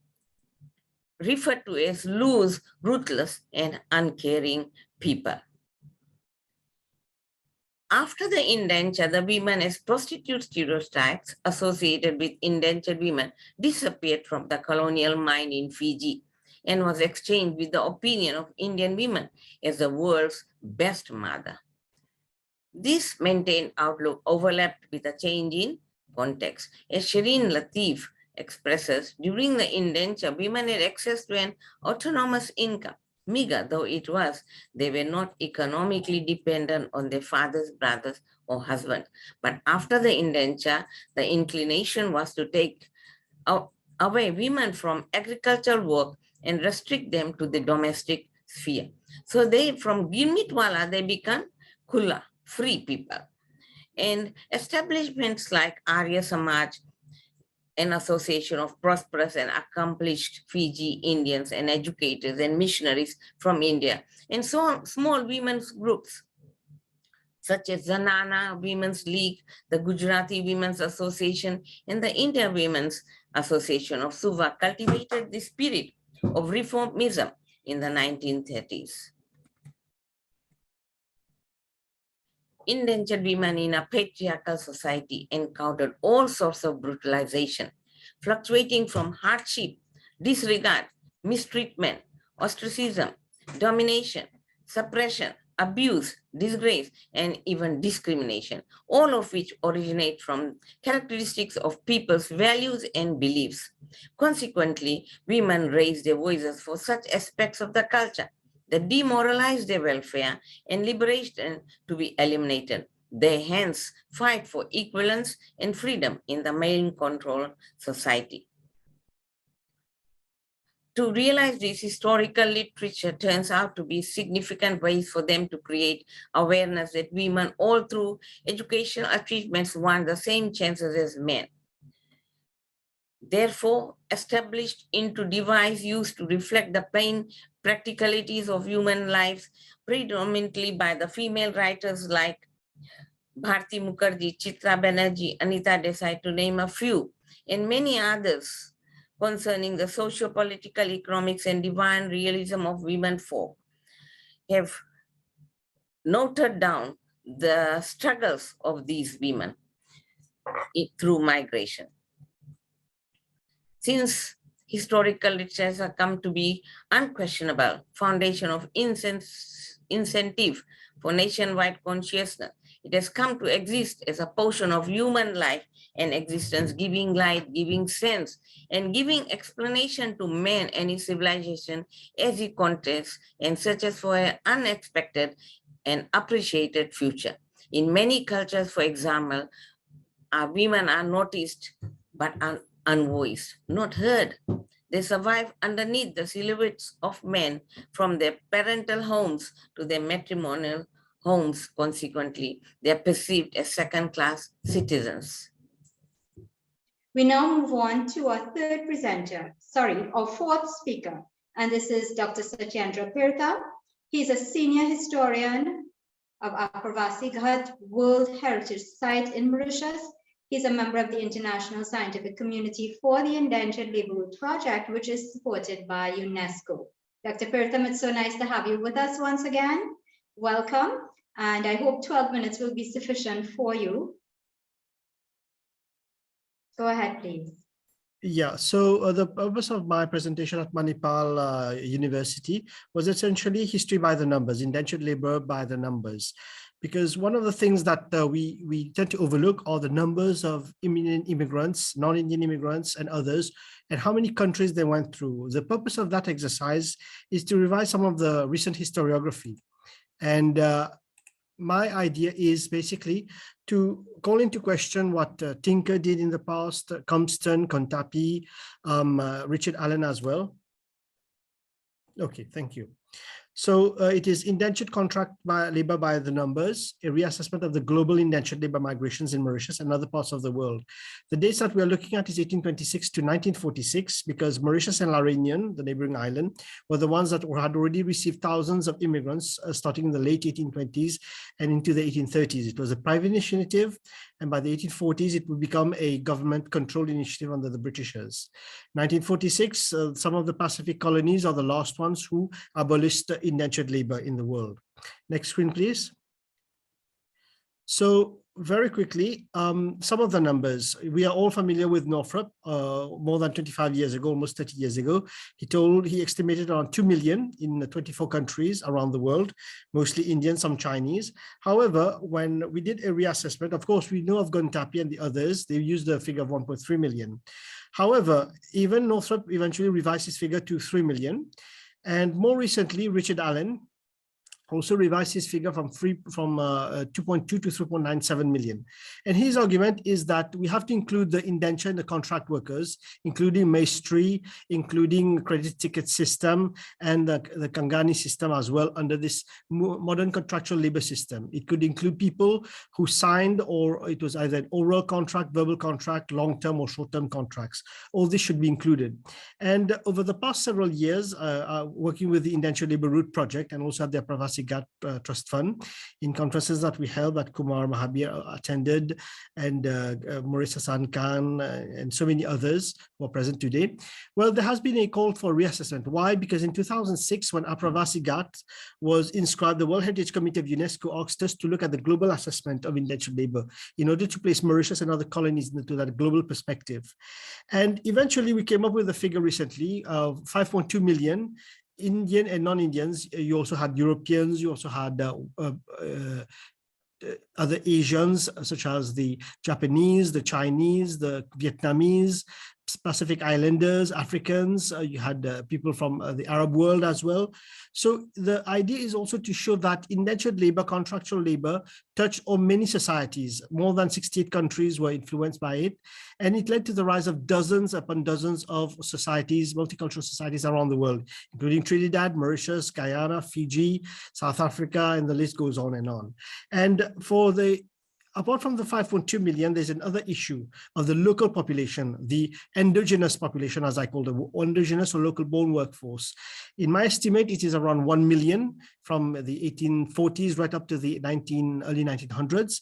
referred to as loose, ruthless, and uncaring people. After the indenture, the women as prostitute stereotypes associated with indentured women disappeared from the colonial mind in Fiji and was exchanged with the opinion of Indian women as the world's best mother. This maintained outlook overlapped with a change in context. As Shireen Latif expresses, during the indenture, women had access to an autonomous income. Meager though it was, they were not economically dependent on their fathers, brothers, or husband. But after the indenture, the inclination was to take away women from agricultural work and restrict them to the domestic sphere. So they, from Girmitwala, they become Kula, free people. And establishments like Arya Samaj, an association of prosperous and accomplished Fiji Indians and educators and missionaries from India, and so on, small women's groups such as Zanana Women's League, the Gujarati Women's Association, and the India Women's Association of Suva cultivated the spirit of reformism in the 1930s. Indentured women in a patriarchal society encountered all sorts of brutalization, fluctuating from hardship, disregard, mistreatment, ostracism, domination, suppression, abuse, disgrace, and even discrimination, all of which originate from characteristics of people's values and beliefs. Consequently, women raised their voices for such aspects of the culture that demoralized their welfare and liberation to be eliminated. They hence fight for equivalence and freedom in the male-controlled society. To realize this, historical literature turns out to be significant ways for them to create awareness that women all through educational achievements want the same chances as men. Therefore, established into device used to reflect the plain practicalities of human lives, predominantly by the female writers like Bharti Mukherjee, Chitra Banerjee, Anita Desai, to name a few, and many others concerning the socio-political, economics, and divine realism of women folk, have noted down the struggles of these women through migration. Since historical literature has come to be unquestionable foundation of incentive for nationwide consciousness, it has come to exist as a portion of human life and existence, giving light, giving sense, and giving explanation to man and his civilization as he contests and searches for an unexpected and appreciated future. In many cultures, for example, women are noticed but unvoiced, not heard. They survive underneath the silhouettes of men from their parental homes to their matrimonial homes. Consequently, they are perceived as second-class citizens. We now move on to our fourth speaker, and this is Dr. Satyendra PEERTHUM. He's a senior historian of Aapravasi Ghat World Heritage Site in Mauritius. He's a member of the International Scientific Community for the Indentured Labour Route Project, which is supported by UNESCO. Dr. PEERTHUM, it's so nice to have you with us once again. Welcome, and I hope 12 minutes will be sufficient for you. Go ahead, please. Yeah, so the purpose of my presentation at Manipal University was essentially history by the numbers, indentured labor by the numbers. Because one of the things that we tend to overlook are the numbers of immigrants, non-Indian immigrants and others, and how many countries they went through. The purpose of that exercise is to revise some of the recent historiography. And my idea is basically to call into question what Tinker did in the past, Compton, Kontapi, Richard Allen as well. Okay, thank you. So it is indentured contract by labor by the numbers, a reassessment of the global indentured labor migrations in Mauritius and other parts of the world. The dates that we are looking at is 1826 to 1946, because Mauritius and La Réunion, the neighboring island, were the ones that had already received thousands of immigrants starting in the late 1820s and into the 1830s. It was a private initiative, and by the 1840s, it would become a government-controlled initiative under the Britishers. 1946, some of the Pacific colonies are the last ones who abolished indentured labor in the world. Next screen, please. So very quickly, some of the numbers. We are all familiar with Northrop. More than 25 years ago, almost 30 years ago, he estimated around 2 million in 24 countries around the world, mostly Indian, some Chinese. However, when we did a reassessment, of course, we know of Kontapi and the others, they used a figure of 1.3 million. However, even Northrop eventually revised his figure to 3 million. And more recently, Richard Allen also revised his figure from 2.2 to 3.97 million. And his argument is that we have to include the indenture and the contract workers, including Maestri, including credit ticket system, and the Kangani system as well under this modern contractual labor system. It could include people who signed, or it was either an oral contract, verbal contract, long-term or short-term contracts. All this should be included. And over the past several years, working with the Indentured Labor Route Project and also at the Aapravasi Ghat Trust Fund, in conferences that we held that Kumar Mahabir attended, and Maurice Hassan Khan and so many others who are present today. Well, there has been a call for reassessment. Why? Because in 2006, when Aapravasi Ghat was inscribed, the World Heritage Committee of UNESCO asked us to look at the global assessment of indentured labor in order to place Mauritius and other colonies into that global perspective. And eventually we came up with a figure recently of 5.2 million Indian and non-Indians. You also had Europeans, you also had other Asians, such as the Japanese, the Chinese, the Vietnamese, Pacific Islanders, Africans, you had people from the Arab world as well. So the idea is also to show that indentured labor, contractual labor, touched on many societies. More than 68 countries were influenced by it. And it led to the rise of dozens upon dozens of societies, multicultural societies around the world, including Trinidad, Mauritius, Guyana, Fiji, South Africa, and the list goes on and on. And for the apart from the 5.2 million, there's another issue of the local population, the endogenous population, as I call them, endogenous or local born workforce. In my estimate, it is around 1 million from the 1840s right up to the early 1900s.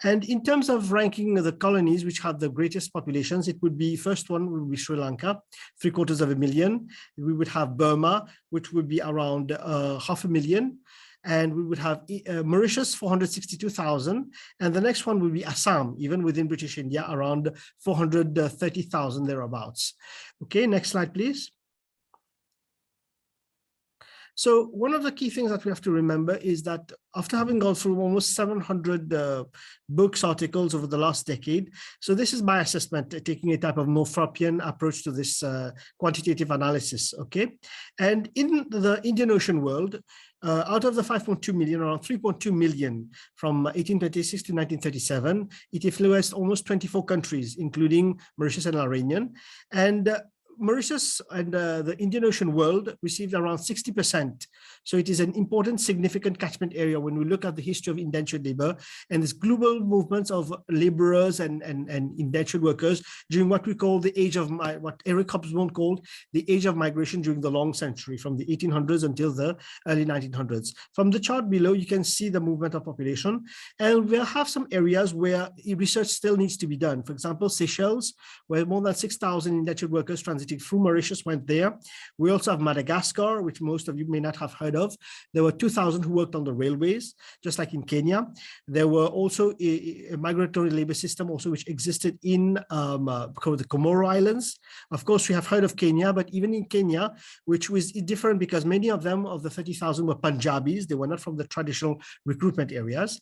And in terms of ranking the colonies which have the greatest populations, it would be, first one would be Sri Lanka, 750,000. We would have Burma, which would be around 500,000. And we would have Mauritius, 462,000. And the next one would be Assam, even within British India, around 430,000 thereabouts. Okay, next slide, please. So one of the key things that we have to remember is that after having gone through almost 700 books, articles over the last decade, so this is my assessment, taking a type of Northropian approach to this quantitative analysis, okay? And in the Indian Ocean world, out of the 5.2 million, around 3.2 million from 1826 to 1937, it influenced almost 24 countries, including Mauritius and La Réunion. And Mauritius and the Indian Ocean world received around 60%. So it is an important, significant catchment area when we look at the history of indentured labor and this global movements of laborers and indentured workers during what we call the age of, what Eric Hobsbawm called the age of migration during the long century, from the 1800s until the early 1900s. From the chart below, you can see the movement of population, and we'll have some areas where research still needs to be done. For example, Seychelles, where more than 6,000 indentured workers transiting through Mauritius went there. We also have Madagascar, which most of you may not have heard of. There were 2,000 who worked on the railways, just like in Kenya. There were also a migratory labor system also which existed in the Comoro Islands. Of course, we have heard of Kenya, but even in Kenya, which was different because many of them, of the 30,000, were Punjabis. They were not from the traditional recruitment areas.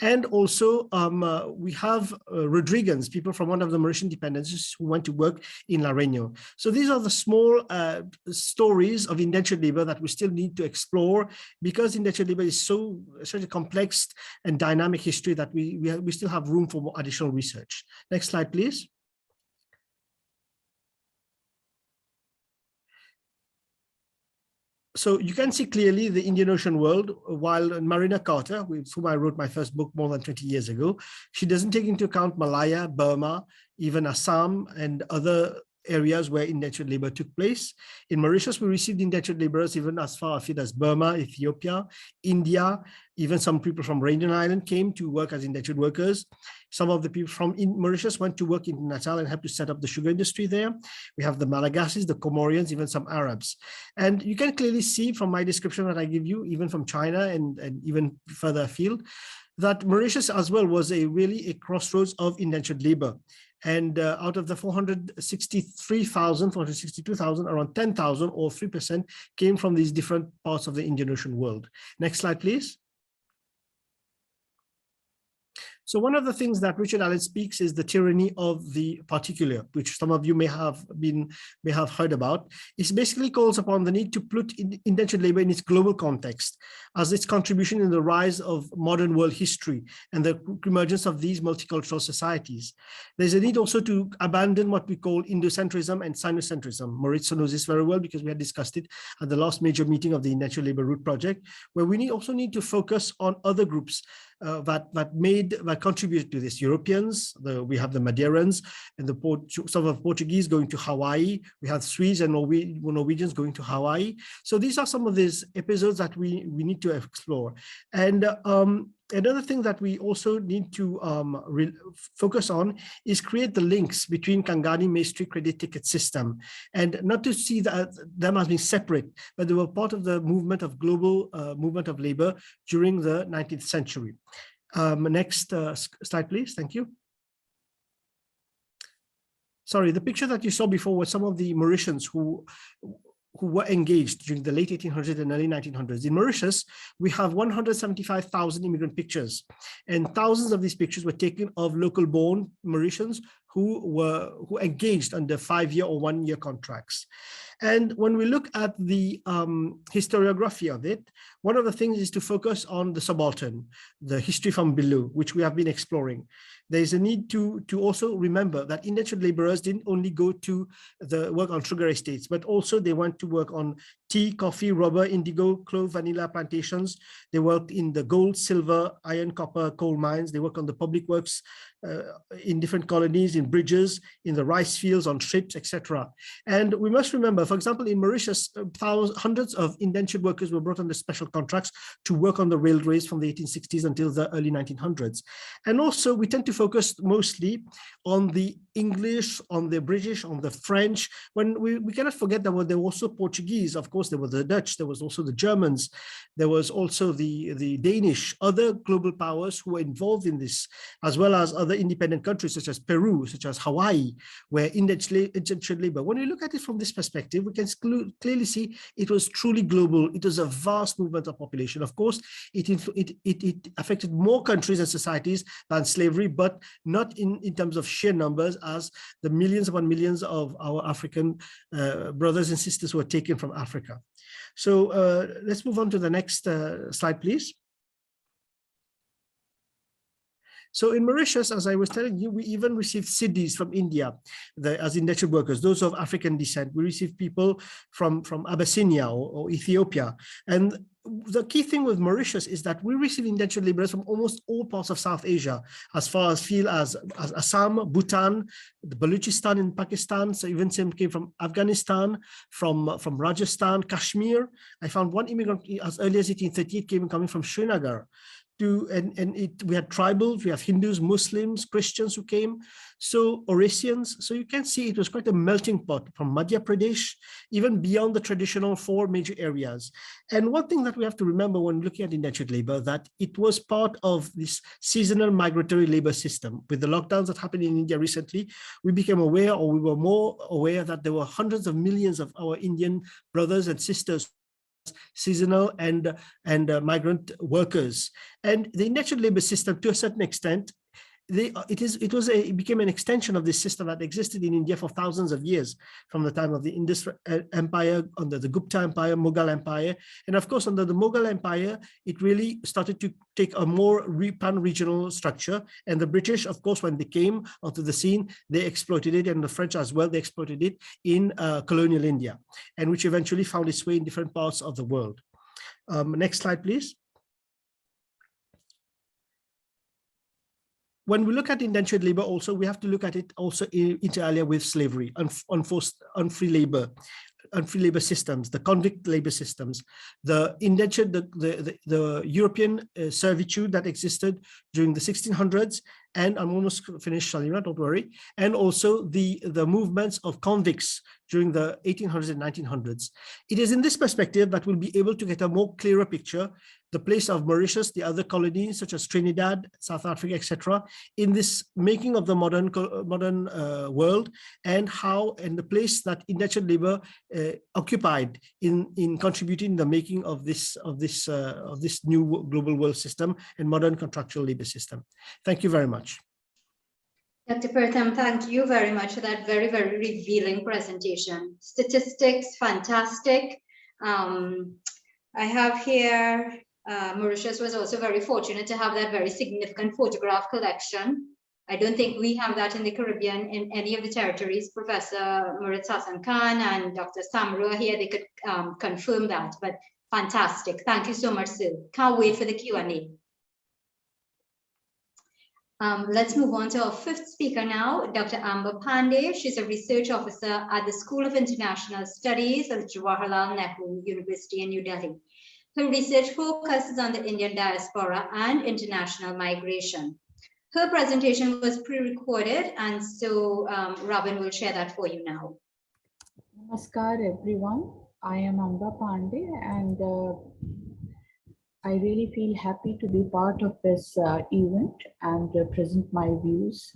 And also we have Rodrigans, people from one of the Mauritian dependencies who went to work in La Réunion. So these are the small stories of indentured labor that we still need to explore, because indentured labor is such a complex and dynamic history that we still have room for more additional research. Next slide, please. So you can see clearly the Indian Ocean world, while Marina Carter, with whom I wrote my first book more than 20 years ago, she doesn't take into account Malaya, Burma, even Assam and other areas where indentured labor took place. In Mauritius, we received indentured laborers even as far afield as Burma, Ethiopia, India. Even some people from Réunion Island came to work as indentured workers. Some of the people from Mauritius went to work in Natal and helped to set up the sugar industry there. We have the Malagasi's, the Comorians, even some Arabs. And you can clearly see from my description that I give you, even from China and even further afield, that Mauritius as well was really a crossroads of indentured labor. And out of the 463,000, 462,000, around 10,000 or 3% came from these different parts of the Indian Ocean world. Next slide, please. So one of the things that Richard Allen speaks is the tyranny of the particular, which some of you may have heard about. It basically calls upon the need to put indentured labor in its global context as its contribution in the rise of modern world history and the emergence of these multicultural societies. There's a need also to abandon what we call Indocentrism and Sinocentrism. Maurizio knows this very well because we had discussed it at the last major meeting of the Indentured Labor Route Project, where we also need to focus on other groups that contributed to this. Europeans, we have the Madeirans and some of the Portuguese going to Hawaii. We have Swedes and Norwegians going to Hawaii. So these are some of these episodes that we need to explore. And another thing that we also need to focus on is create the links between Kangani, Maestri, credit ticket system, and not to see them as being separate, but they were part of the movement of global movement of labor during the 19th century. Next slide, please. Thank you. Sorry, the picture that you saw before was some of the Mauritians who were engaged during the late 1800s and early 1900s. In Mauritius, we have 175,000 immigrant pictures, and thousands of these pictures were taken of local-born Mauritians who engaged under 5-year or 1-year contracts. And when we look at the historiography of it, one of the things is to focus on the subaltern, the history from below, which we have been exploring. There's a need to also remember that indentured laborers didn't only go to the work on sugar estates, but also they went to work on tea, coffee, rubber, indigo, clove, vanilla plantations. They worked in the gold, silver, iron, copper, coal mines. They worked on the public works in different colonies, in bridges, in the rice fields, on ships, etc. And we must remember, for example, in Mauritius, hundreds of indentured workers were brought under special contracts to work on the railways from the 1860s until the early 1900s. And also, we tend to focus mostly on the English, on the British, on the French, when we cannot forget that there were also Portuguese. Of course, there were the Dutch, there was also the Germans, there was also the Danish, other global powers who were involved in this, as well as other independent countries such as Peru, such as Hawaii, where indentured labor. When we look at it from this perspective, we can clearly see it was truly global. It was a vast movement of population. Of course, it affected more countries and societies than slavery, but not in terms of sheer numbers as the millions upon millions of our African brothers and sisters who were taken from Africa. So let's move on to the next slide, please. So in Mauritius, as I was telling you, we even received Siddhis from India as indentured workers, those of African descent. We received people from Abyssinia or Ethiopia. And the key thing with Mauritius is that we receive indentured laborers from almost all parts of South Asia, as far as field as Assam, Bhutan, the Balochistan in Pakistan. So even some came from Afghanistan, from Rajasthan, Kashmir. I found one immigrant as early as 1838 coming from Srinagar. We had tribals, we have Hindus, Muslims, Christians who came, so Eurasians. So you can see it was quite a melting pot from Madhya Pradesh, even beyond the traditional 4 major areas. And one thing that we have to remember when looking at indentured labor, that it was part of this seasonal migratory labor system. With the lockdowns that happened in India recently, we became aware, or we were more aware, that there were hundreds of millions of our Indian brothers and sisters, seasonal and migrant workers. And the indentured labor system, to a certain extent, it became an extension of this system that existed in India for thousands of years, from the time of the Indus Empire, under the Gupta Empire, Mughal Empire. And of course, under the Mughal Empire, it really started to take a more pan-regional structure. And the British, of course, when they came onto the scene, they exploited it, and the French as well, they exploited it in colonial India, and which eventually found its way in different parts of the world. Next slide, please. When we look at indentured labor also, we have to look at it also inter alia with slavery, unfree labor systems, the convict labor systems, the indentured, the European servitude that existed during the 1600s, and I'm almost finished, Shalima, don't worry, and also the movements of convicts during the 1800s and 1900s. It is in this perspective that we'll be able to get a more clearer picture, the place of Mauritius, the other colonies such as Trinidad, South Africa, etc., in this making of the modern world, and the place that indentured labor occupied in contributing the making of this new global world system and modern contractual labor system. Thank you very much. Dr. PEERTHUM, thank you very much for that very, very revealing presentation. Statistics, fantastic. I have here, Mauritius was also very fortunate to have that very significant photograph collection. I don't think we have that in the Caribbean in any of the territories. Professor Murat Hassan Khan and Dr. Samru here, they could confirm that, but fantastic. Thank you so much, sir. Can't wait for the Q&A. Let's move on to our 5th speaker now, Dr. Amber Pandey. She's a research officer at the School of International Studies of Jawaharlal Nehru University in New Delhi. Her research focuses on the Indian diaspora and international migration. Her presentation was pre-recorded, and so Robin will share that for you now. Namaskar, everyone. I am Amber Pandey, and I really feel happy to be part of this event and present my views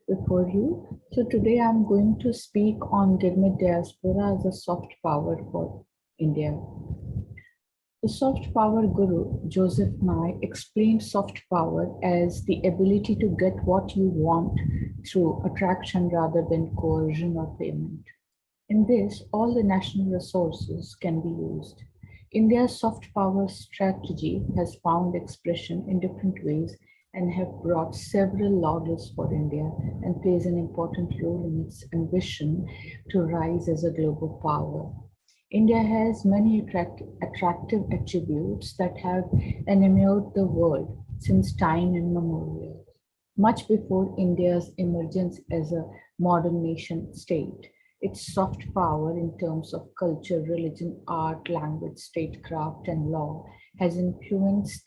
before you. So today I'm going to speak on Gilmit diaspora as a soft power for India. The soft power guru, Joseph Nye, explained soft power as the ability to get what you want through attraction rather than coercion or payment. In this, all the national resources can be used. India's soft power strategy has found expression in different ways and have brought several laurels for India and plays an important role in its ambition to rise as a global power. India has many attractive attributes that have animated the world since time immemorial, much before India's emergence as a modern nation state. Its soft power in terms of culture, religion, art, language, statecraft, and law has influenced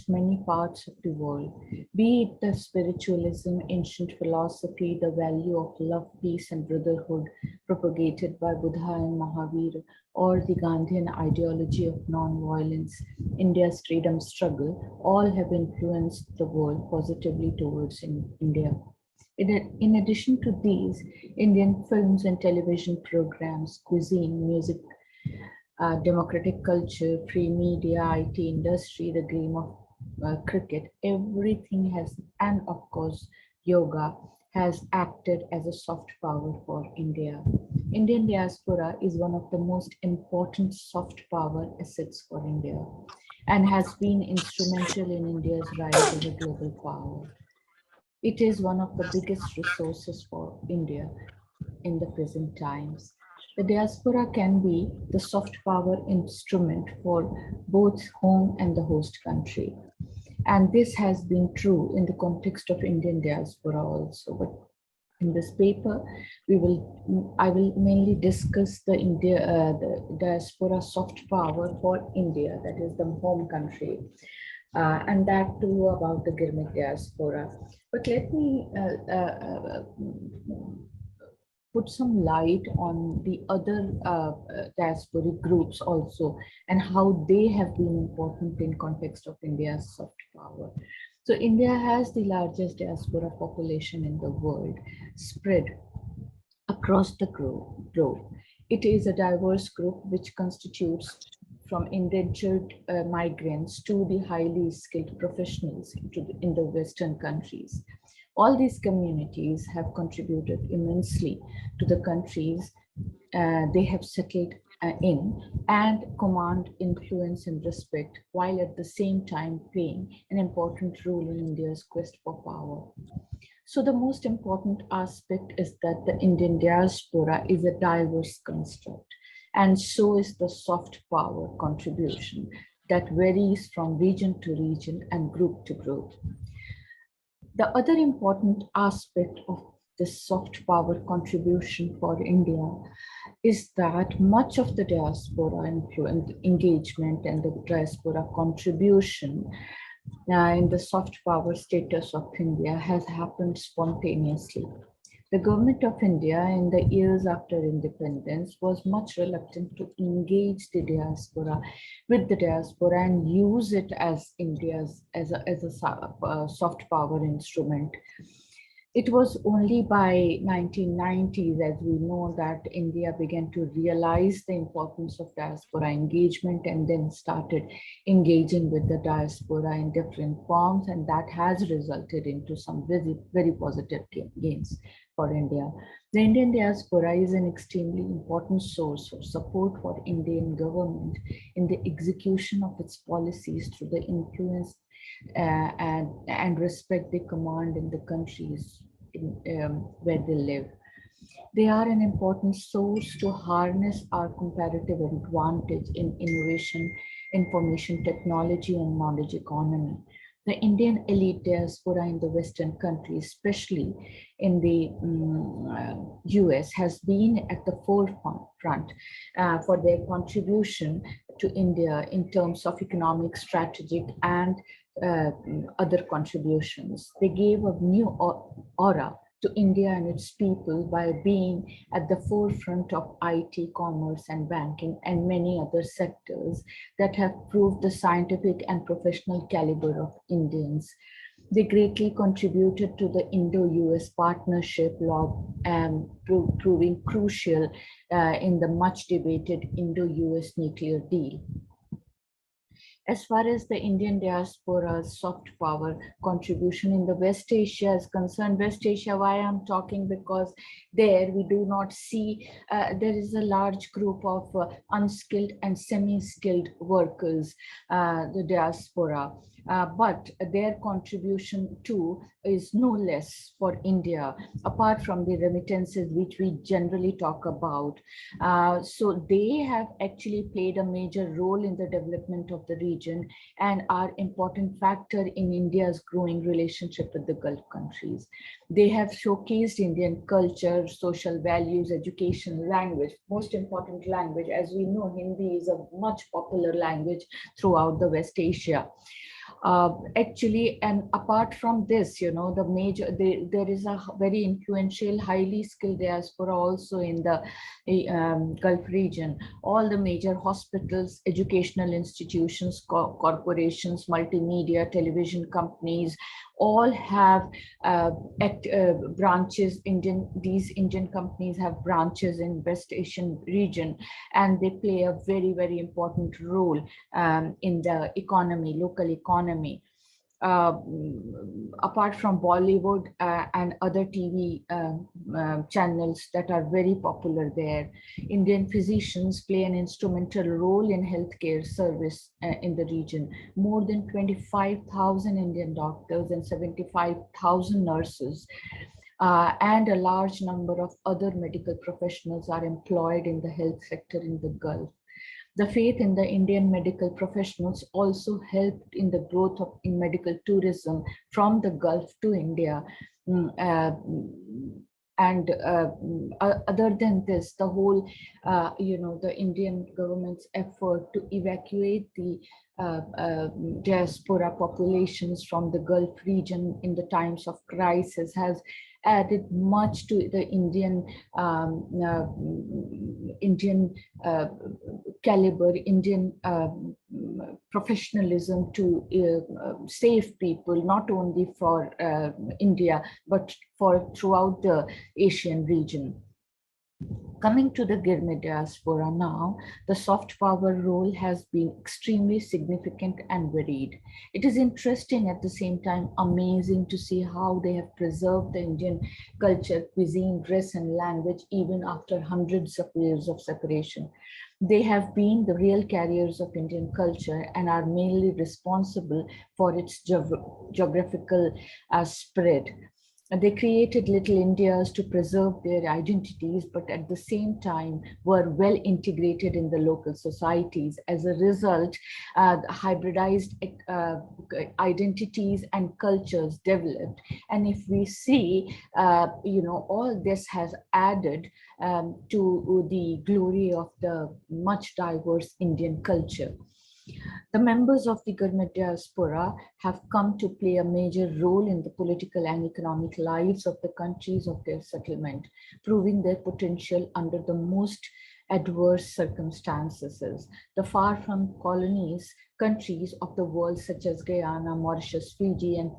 many parts of the world, be it the spiritualism, ancient philosophy, the value of love, peace, and brotherhood propagated by Buddha and Mahavir, or the Gandhian ideology of non-violence, India's freedom struggle, all have influenced the world positively towards India. In addition to these, Indian films and television programs, cuisine, music, democratic culture, free media, IT industry, the game of cricket, everything has, and of course, yoga has acted as a soft power for India. Indian diaspora is one of the most important soft power assets for India. and has been instrumental in India's rise as a global power. It is one of the biggest resources for India in the present times. The diaspora can be the soft power instrument for both home and the host country. And this has been true in the context of Indian diaspora also. But in this paper, I will mainly discuss the diaspora soft power for India, that is the home country. And that too about the Gurmukh diaspora. But let me put some light on the other diasporic groups also and how they have been important in context of India's soft power. So India has the largest diaspora population in the world, spread across the globe. It is a diverse group which constitutes from indentured migrants to the highly skilled professionals in the Western countries. All these communities have contributed immensely to the countries they have settled in and command influence and respect, while at the same time playing an important role in India's quest for power. So the most important aspect is that the Indian diaspora is a diverse construct, and so is the soft power contribution that varies from region to region and group to group. The other important aspect of this soft power contribution for India is that much of the diaspora influence, engagement and the diaspora contribution in the soft power status of India has happened spontaneously. The government of India in the years after independence was much reluctant to engage the diaspora with the diaspora and use it as India's as a soft power instrument. It was only by 1990s, as we know, that India began to realize the importance of diaspora engagement and then started engaging with the diaspora in different forms, and that has resulted into some very, very positive gains for India. The Indian diaspora is an extremely important source of support for Indian government in the execution of its policies through the influence and respect they command in the countries where they live. They are an important source to harness our comparative advantage in innovation, information technology, and knowledge economy. The Indian elite diaspora in the Western countries, especially in the US, has been at the forefront for their contribution to India in terms of economic, strategic, and other contributions. They gave a new aura to India and its people by being at the forefront of IT, commerce, and banking, and many other sectors that have proved the scientific and professional caliber of Indians. They greatly contributed to the Indo-US partnership law, proving crucial in the much debated Indo-US nuclear deal. As far as the Indian diaspora's soft power contribution in the West Asia is concerned, West Asia, why I'm talking, because there we do not see, there is a large group of unskilled and semi-skilled workers, the diaspora. But their contribution too is no less for India, apart from the remittances which we generally talk about. So they have actually played a major role in the development of the region and are important factor in India's growing relationship with the Gulf countries. They have showcased Indian culture, social values, education, language, most important language. As we know, Hindi is a much popular language throughout the West Asia. Actually, and apart from this, you know, there is a very influential, highly skilled diaspora also in the Gulf region. All the major hospitals, educational institutions, corporations, multimedia, television companies, all have branches. These Indian companies have branches in West Asian region, and they play a very, very important role in the economy, local economy. apart from Bollywood and other TV channels that are very popular there. Indian physicians play an instrumental role in healthcare service in the region. More than 25,000 Indian doctors and 75,000 nurses and a large number of other medical professionals are employed in the health sector in the Gulf. The faith in the Indian medical professionals also helped in the growth in medical tourism from the Gulf to India. Other than this, the whole, the Indian government's effort to evacuate the diaspora populations from the Gulf region in the times of crisis has added much to the Indian caliber, Indian professionalism to save people, not only for India, but for throughout the Asian region. Coming to the Gurmit diaspora now, the soft power role has been extremely significant and varied. It is interesting, at the same time amazing, to see how they have preserved the Indian culture, cuisine, dress and language even after hundreds of years of separation. They have been the real carriers of Indian culture and are mainly responsible for its geographical spread. They created little Indias to preserve their identities, but at the same time were well integrated in the local societies. As a result, hybridized identities and cultures developed. And if we see, all this has added to the glory of the much diverse Indian culture. The members of the Gurmit diaspora have come to play a major role in the political and economic lives of the countries of their settlement, proving their potential under the most adverse circumstances. The far from colonies countries of the world, such as Guyana, Mauritius, Fiji, and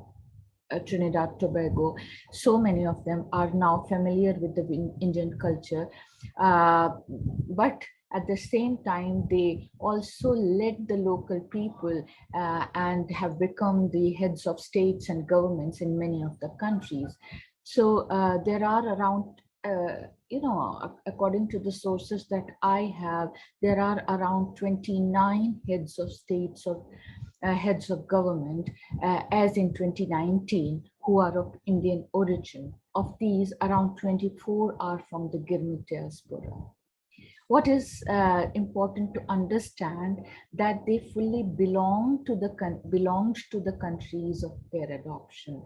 Trinidad, Tobago, so many of them are now familiar with the Indian culture, but at the same time, they also led the local people and have become the heads of states and governments in many of the countries. So there are around, according to the sources that I have, there are around 29 heads of states or heads of government as in 2019 who are of Indian origin. Of these, around 24 are from the Gurmit diaspora. What is important to understand that they fully belonged to the countries of their adoption,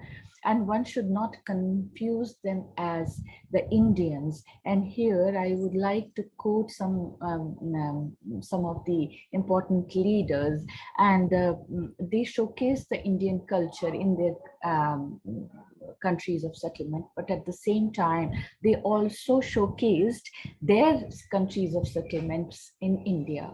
and one should not confuse them as the Indians. And here I would like to quote some of the important leaders, and they showcase the Indian culture in their countries of settlement, but at the same time, they also showcased their countries of settlements in India.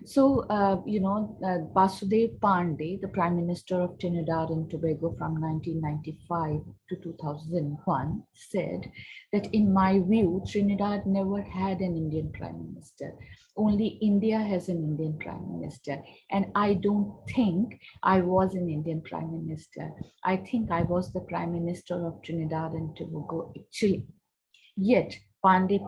So, Basudev Pandey, the Prime Minister of Trinidad and Tobago from 1995 to 2001, said that, in my view, Trinidad never had an Indian Prime Minister. Only India has an Indian Prime Minister. And I don't think I was an Indian Prime Minister. I think I was the Prime Minister of Trinidad and Tobago, actually. Yet, Pandey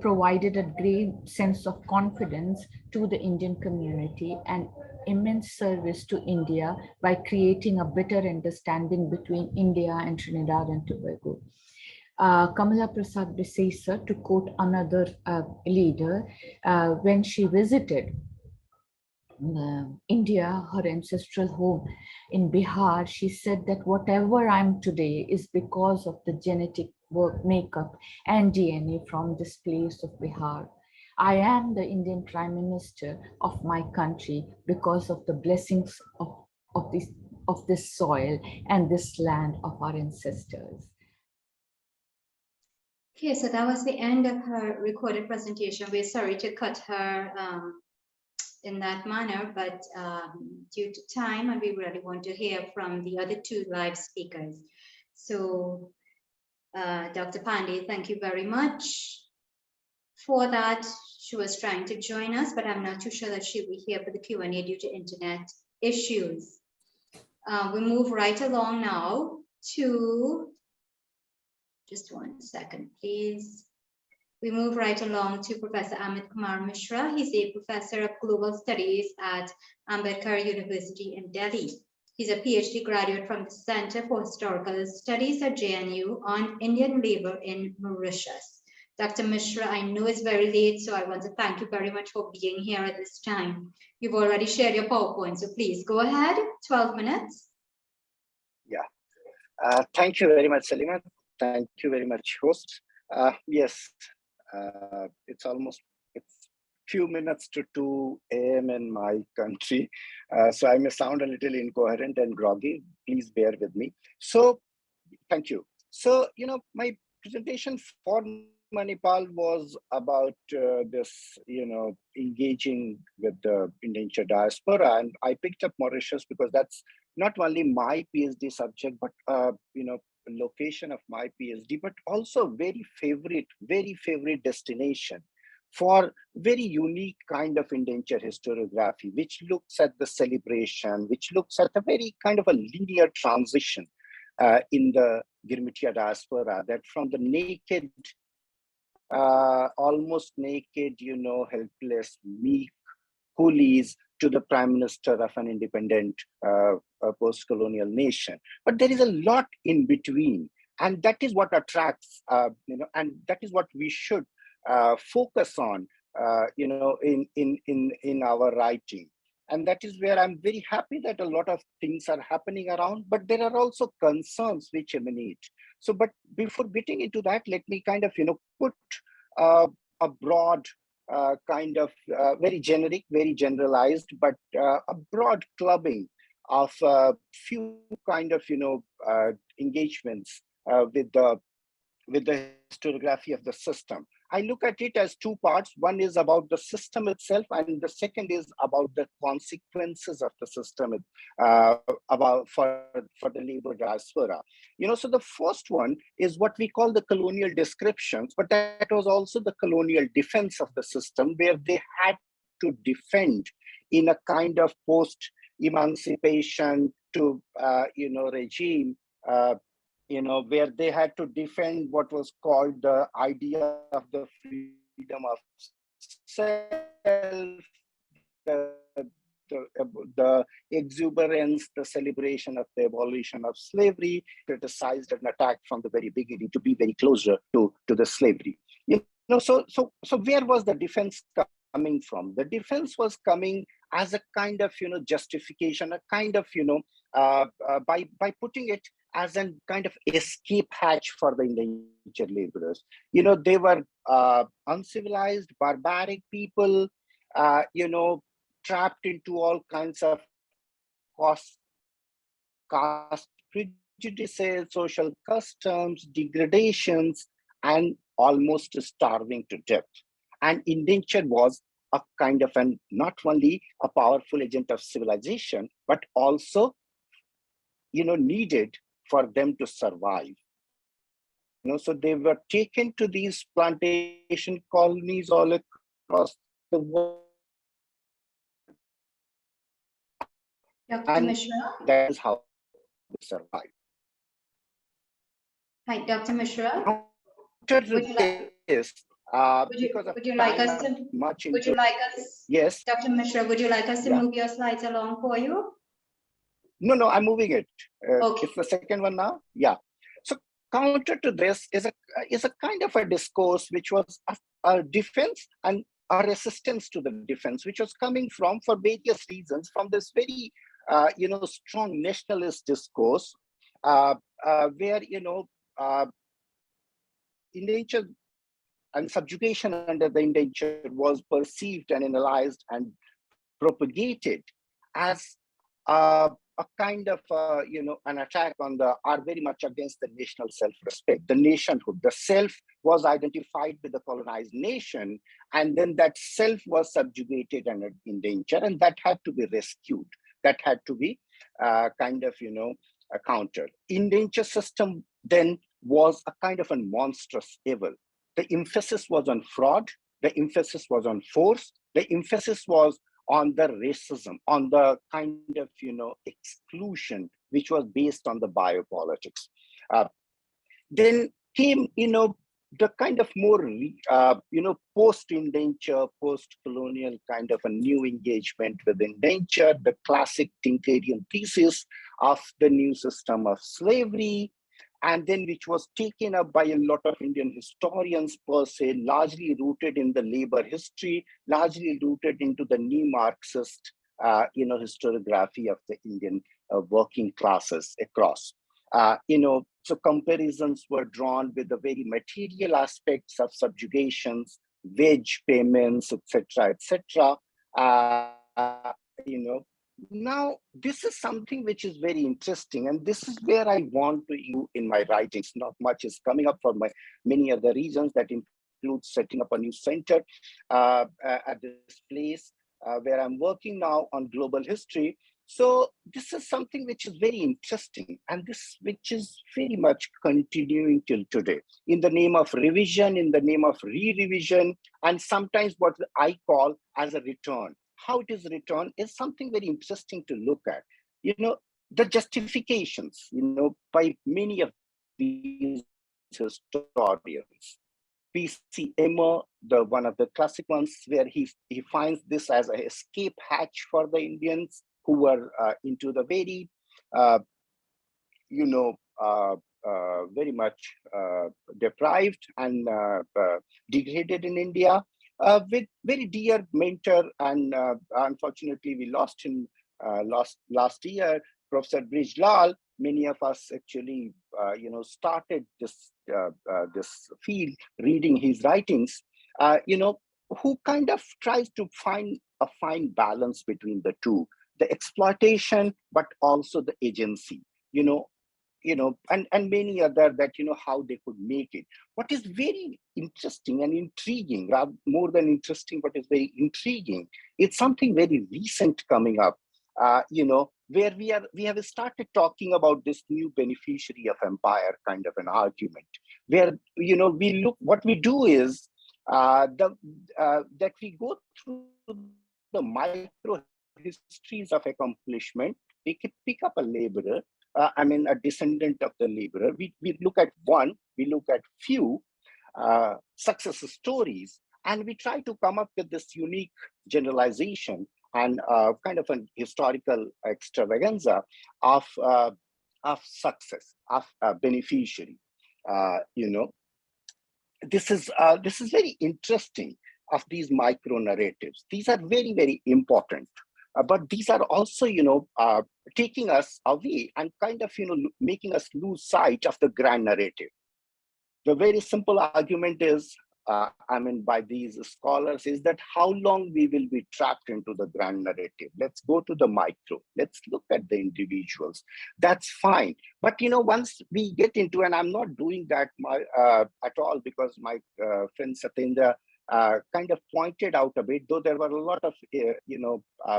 provided a great sense of confidence to the Indian community and immense service to India by creating a better understanding between India and Trinidad and Tobago. Kamala Prasad Desai, to quote another leader, when she visited India, her ancestral home in Bihar, she said that whatever I'm today is because of the genetic makeup and DNA from this place of Bihar. I am the Indian Prime Minister of my country because of the blessings of this soil and this land of our ancestors. Okay, so that was the end of her recorded presentation. We're sorry to cut her in that manner, but due to time, and we really want to hear from the other two live speakers. So, Dr. Pandey, thank you very much for that. She was trying to join us, but I'm not too sure that she'll be here for the Q&A due to internet issues. we move right along now to, just one second, please. We move right along to Professor Amit Kumar Mishra. He's a professor of global studies at Ambedkar University in Delhi. He's a PhD graduate from the Center for Historical Studies at JNU on Indian labor in Mauritius. Dr. Mishra, I know it's very late, so I want to thank you very much for being here at this time. You've already shared your PowerPoint, so please go ahead, 12 minutes. Yeah, thank you very much, Salima. Thank you very much, host. Yes, it's few minutes to 2 a.m. in my country. So I may sound a little incoherent and groggy. Please bear with me. So thank you. So, my presentation for Manipal was about this, engaging with the Indentured diaspora. And I picked up Mauritius because that's not only my PhD subject, but, location of my PhD, but also very favorite destination for very unique kind of indenture historiography, which looks at the celebration, which looks at a very kind of a linear transition in the Girmitia diaspora, that from the naked, almost naked, helpless, meek coolies to the prime minister of an independent post-colonial nation. But there is a lot in between, and that is what attracts, and that is what we should focus on, in our writing. And that is where I'm very happy that a lot of things are happening around, but there are also concerns which emanate. So, but before getting into that, let me kind of, put a broad kind of very generic, very generalized, but a broad clubbing of a few kind of, engagements with the historiography of the system. I look at it as two parts. One is about the system itself, and the second is about the consequences of the system about for the labor diaspora. So the first one is what we call the colonial descriptions, but that was also the colonial defense of the system, where they had to defend in a kind of post-emancipation to regime. Where they had to defend what was called the idea of the freedom of self, the exuberance, the celebration of the abolition of slavery, criticized and attacked from the very beginning to be very closer to the slavery. So where was the defense coming from? The defense was coming as a kind of, justification, a kind of, by putting it as a kind of escape hatch for the indentured laborers. They were uncivilized, barbaric people, trapped into all kinds of caste prejudices, social customs, degradations, and almost starving to death. And indentured was a kind of not only a powerful agent of civilization, but also, needed for them to survive. So they were taken to these plantation colonies all across the world. Dr. Mishra? That is how they survive. Hi, Dr. Mishra. Would you like us to? Yes. Dr. Mishra, would you like us to move your slides along for you? No, I'm moving it. Okay. It's the second one now. Yeah. So counter to this is a kind of a discourse which was a defense and a resistance to the defense, which was coming from, for various reasons, from this very strong nationalist discourse, where indentured and subjugation under the indentured was perceived and analyzed and propagated as a kind of an attack on are very much against the national self-respect, the nationhood. The self was identified with the colonized nation, and then that self was subjugated and endangered, and that had to be rescued. That had to be countered. Indenture system then was a kind of a monstrous evil. The emphasis was on fraud. The emphasis was on force. The emphasis was on the racism, on the kind of, exclusion, which was based on the biopolitics. Then came, the kind of more, post-indenture, post-colonial kind of a new engagement with indenture, the classic Tinkerian thesis of the new system of slavery, and then which was taken up by a lot of Indian historians per se, largely rooted in the labor history, largely rooted into the new Marxist, historiography of the Indian working classes across. So comparisons were drawn with the very material aspects of subjugations, wage payments, etc., etc. Now, this is something which is very interesting, and this is where I want to use in my writings. Not much is coming up for my many other reasons that include setting up a new center at this place where I'm working now on global history. So this is something which is very interesting, and this which is very much continuing till today in the name of revision, in the name of re-revision, and sometimes what I call as a return. How it is returned is something very interesting to look at. The justifications, by many of these historians. P.C. Emmer, one of the classic ones, where he finds this as an escape hatch for the Indians who were into the very, very much deprived and degraded in India. With very dear mentor, and unfortunately we lost him last year, Professor Brijlal. Many of us actually, started this field reading his writings. Who kind of tries to find a fine balance between the two, the exploitation, but also the agency. And many other that, how they could make it. What is very interesting and intriguing, more than interesting, but is very intriguing, it's something very recent coming up, where we have started talking about this new beneficiary of empire kind of an argument, where, we look, what we do is that we go through the micro histories of accomplishment. We can pick up a laborer, a descendant of the laborer. We look at one, we look at few success stories, and we try to come up with this unique generalization and kind of an historical extravaganza of success, of beneficiary. This is very interesting, of these micro narratives. These are very, very important. But these are also, taking us away and kind of, making us lose sight of the grand narrative. The very simple argument is, by these scholars, is that how long we will be trapped into the grand narrative. Let's go to the micro. Let's look at the individuals. That's fine. But, once we get into, and I'm not doing that at all, because my friend Satyendra kind of pointed out a bit, though there were a lot of,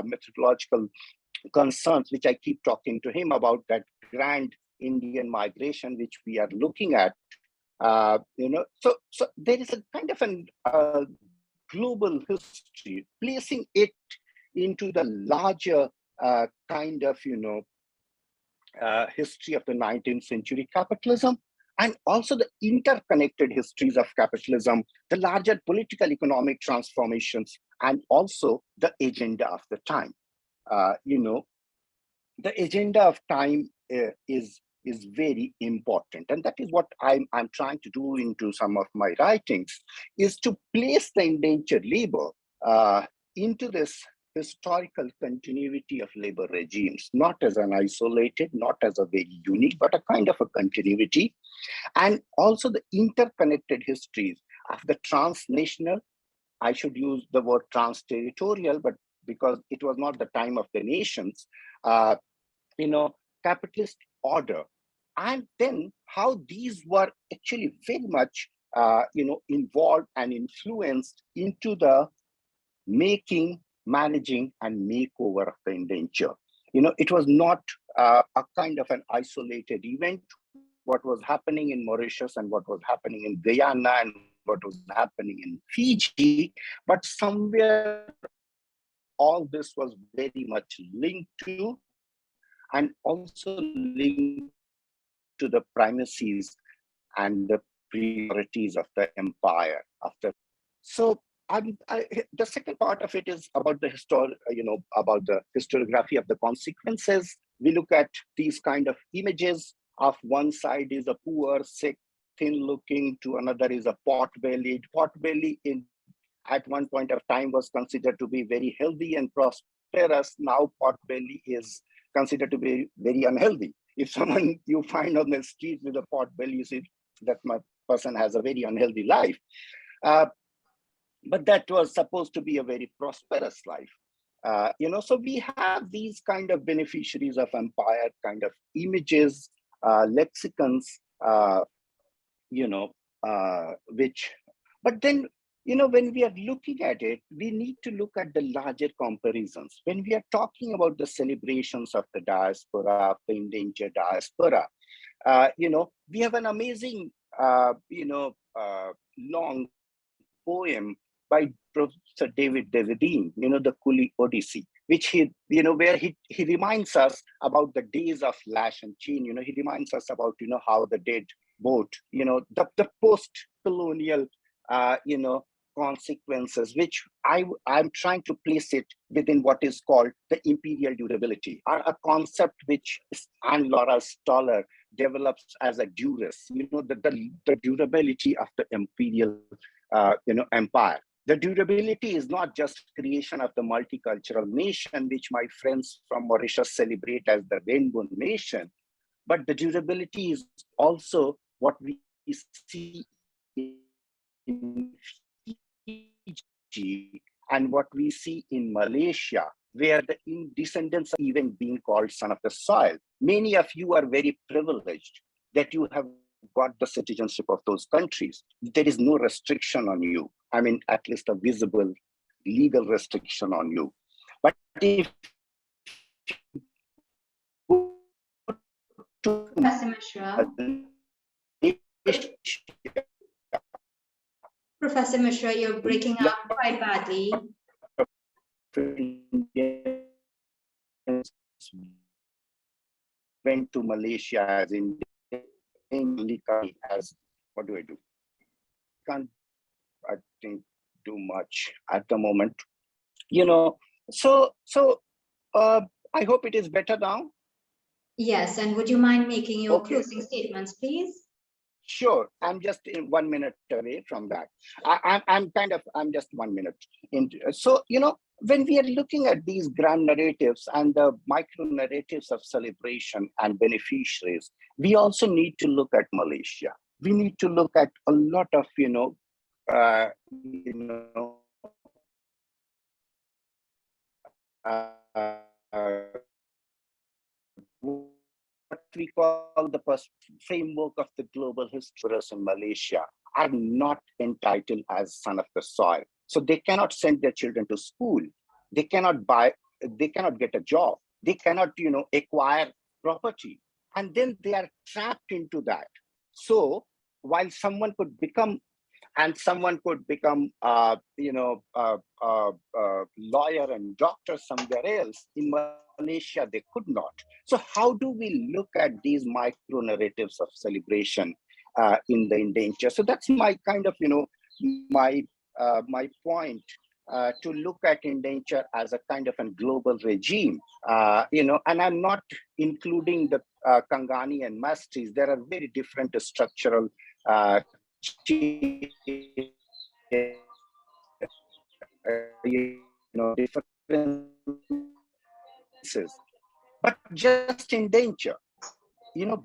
methodological concerns, which I keep talking to him about, that grand Indian migration, which we are looking at. So there is a kind of a global history, placing it into the larger kind of, history of the 19th century capitalism, and also the interconnected histories of capitalism, the larger political economic transformations, and also the agenda of the time. The agenda of time is very important, and that is what I'm trying to do into some of my writings, is to place the indentured labor into this historical continuity of labor regimes, not as an isolated, not as a very unique, but a kind of a continuity, and also the interconnected histories of the transnational. I should use the word trans-territorial, but because it was not the time of the nations, capitalist order, and then how these were actually very much, involved and influenced into the making, managing, and makeover of the indenture. It was not a kind of an isolated event. What was happening in Mauritius and what was happening in Guyana and what was happening in Fiji, but somewhere all this was very much linked to and also linked to the primacies and the priorities of the empire after. So the second part of it is about the about the historiography of the consequences. We look at these kind of images. Of one side is a poor, sick, thin-looking, to another is a pot-bellied. Pot-belly at one point of time was considered to be very healthy and prosperous. Now pot-belly is considered to be very unhealthy. If someone you find on the street with a pot-belly, you see that my person has a very unhealthy life. But that was supposed to be a very prosperous life. So we have these kind of beneficiaries of empire, kind of images, lexicons, but then, when we are looking at it, we need to look at the larger comparisons. When we are talking about the celebrations of the diaspora, of the endangered diaspora, we have an amazing, long poem by Professor David Devedine, the Coolie Odyssey, which where he reminds us about the days of lash and chain. He reminds us about, how the dead boat, the post-colonial, consequences, which I'm trying to place it within what is called the imperial durability, a concept which Anne Laura Stoller develops as a duress, the durability of the imperial, empire. The durability is not just creation of the multicultural nation, which my friends from Mauritius celebrate as the rainbow nation, but the durability is also what we see in Fiji and what we see in Malaysia, where the descendants are even being called son of the soil. Many of you are very privileged that you have got the citizenship of those countries. There is no restriction on you. I mean, at least a visible legal restriction on you. But if Professor Mishra. Professor Mishra, you're breaking up quite badly. Went to Malaysia as in as what do I do? Can't, I think, do much at the moment. I hope it is better now. Yes, and would you mind making your closing statements, please? Sure, I'm just 1 minute away from that. I'm just 1 minute into. So, when we are looking at these grand narratives and the micro narratives of celebration and beneficiaries, we also need to look at Malaysia. We need to look at a lot of, what we call the framework of the global historians in Malaysia are not entitled as son of the soil. So they cannot send their children to school. They cannot get a job. They cannot, acquire property. And then they are trapped into that. So while someone could become lawyer and doctor somewhere else, in Malaysia, they could not. So how do we look at these micro narratives of celebration in the endangered? So that's my kind of, my point, to look at endangered as a kind of a global regime, and I'm not including the Kangani and Mastries. There are very different structural differences, but just endanger.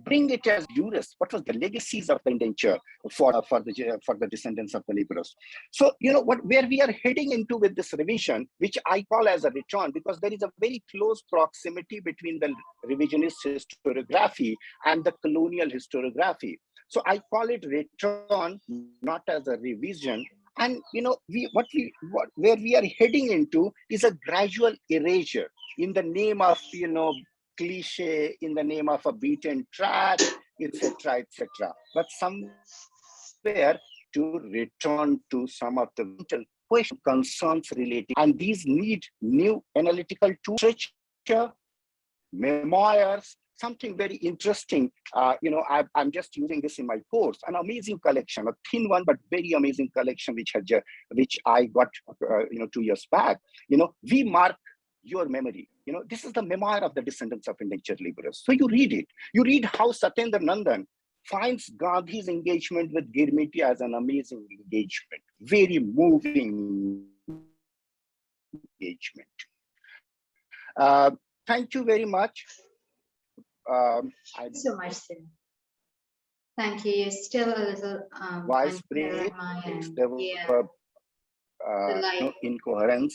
Bring it as jurist. What was the legacies of the indenture for the descendants of the laborers? So, where we are heading into with this revision, which I call as a return, because there is a very close proximity between the revisionist historiography and the colonial historiography. So I call it return, not as a revision. And where we are heading into is a gradual erasure in the name of cliche, in the name of a beaten track, etc., etc. But somewhere to return to some of the question concerns related, and these need new analytical tools, literature, memoirs, something very interesting. I'm just using this in my course, an amazing collection, a thin one, but very amazing collection, which I got, 2 years back. We mark your memory. This is the memoir of the descendants of indentured laborers. So you read it. You read how Satyendra Nandan finds Gandhi's engagement with Girmiti as an amazing engagement, very moving engagement. Thank you very much. Thank you so much, Sid. Thank you. You're still a little voice break. There were incoherence.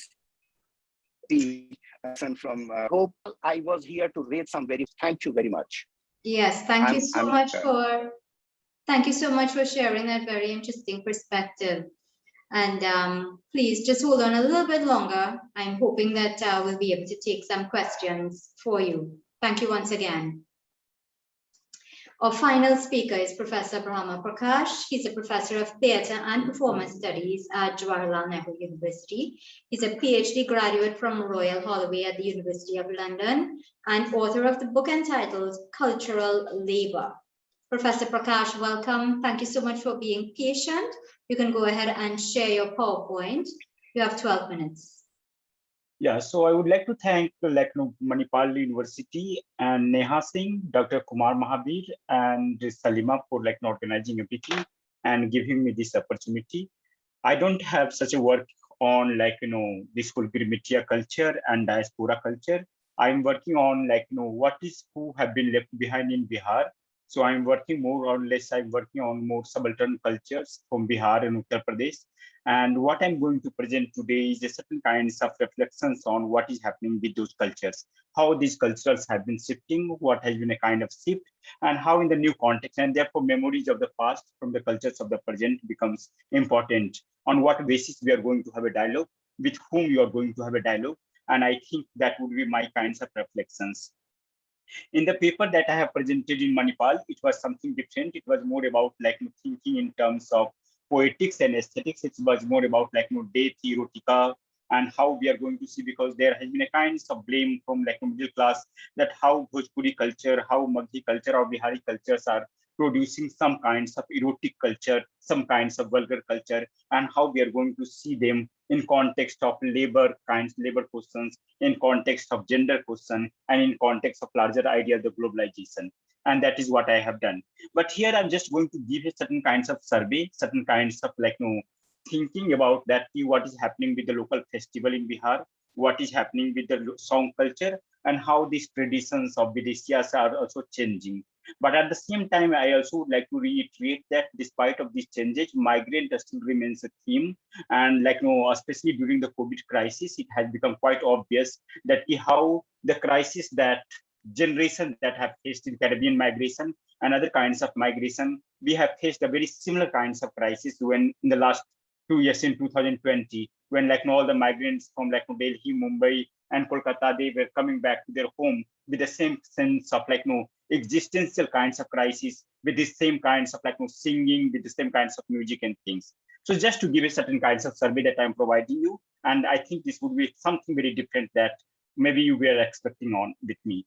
From hope I was here to raise some very. Thank you very much. Yes, thank you so much for sharing that very interesting perspective. And please just hold on a little bit longer. I'm hoping that we'll be able to take some questions for you. Thank you once again. Our final speaker is Professor Brahma Prakash. He's a professor of theatre and performance studies at Jawaharlal Nehru University. He's a PhD graduate from Royal Holloway at the University of London and author of the book entitled Cultural Labour. Professor Prakash, welcome. Thank you so much for being patient. You can go ahead and share your PowerPoint. You have 12 minutes. Yeah, so I would like to thank Manipal University and NEHA SINGH, Dr. Kumar Mahabir and Salima for organizing everything and giving me this opportunity. I don't have such a work on this whole Girmitia culture and diaspora culture. I'm working on who have been left behind in Bihar. So I'm working more or less, I'm working on more subaltern cultures from Bihar and Uttar Pradesh. And what I'm going to present today is a certain kinds of reflections on what is happening with those cultures, how these cultures have been shifting, what has been a kind of shift, and how in the new context, and therefore memories of the past from the cultures of the present becomes important. On what basis we are going to have a dialogue, with whom you are going to have a dialogue. And I think that would be my kinds of reflections. In the paper that I have presented in Manipal, it was something different. It was more about thinking in terms of poetics and aesthetics. It was more about death, erotica, and how we are going to see, because there has been a kind of blame from middle class that how Bhojpuri culture, how Maghi culture or Bihari cultures are producing some kinds of erotic culture, some kinds of vulgar culture, and how we are going to see them in context of labor questions, in context of gender question, and in context of larger idea of the globalization. And that is what I have done. But here I'm just going to give a certain kinds of survey, certain kinds of thinking about that, what is happening with the local festival in Bihar, what is happening with the song culture, and how these traditions of Videshiyas are also changing. But at the same time, I also would like to reiterate that despite of these changes, migrant still remains a theme. And especially during the COVID crisis, it has become quite obvious that how the crisis that generation that have faced in Caribbean migration and other kinds of migration, we have faced a very similar kinds of crisis when in the last 2 years in 2020, when all the migrants from Delhi, Mumbai, and Kolkata, they were coming back to their home with the same sense of existential kinds of crisis, with the same kinds of singing, with the same kinds of music and things. So just to give a certain kinds of survey that I'm providing you, and I think this would be something very different that maybe you were expecting on with me.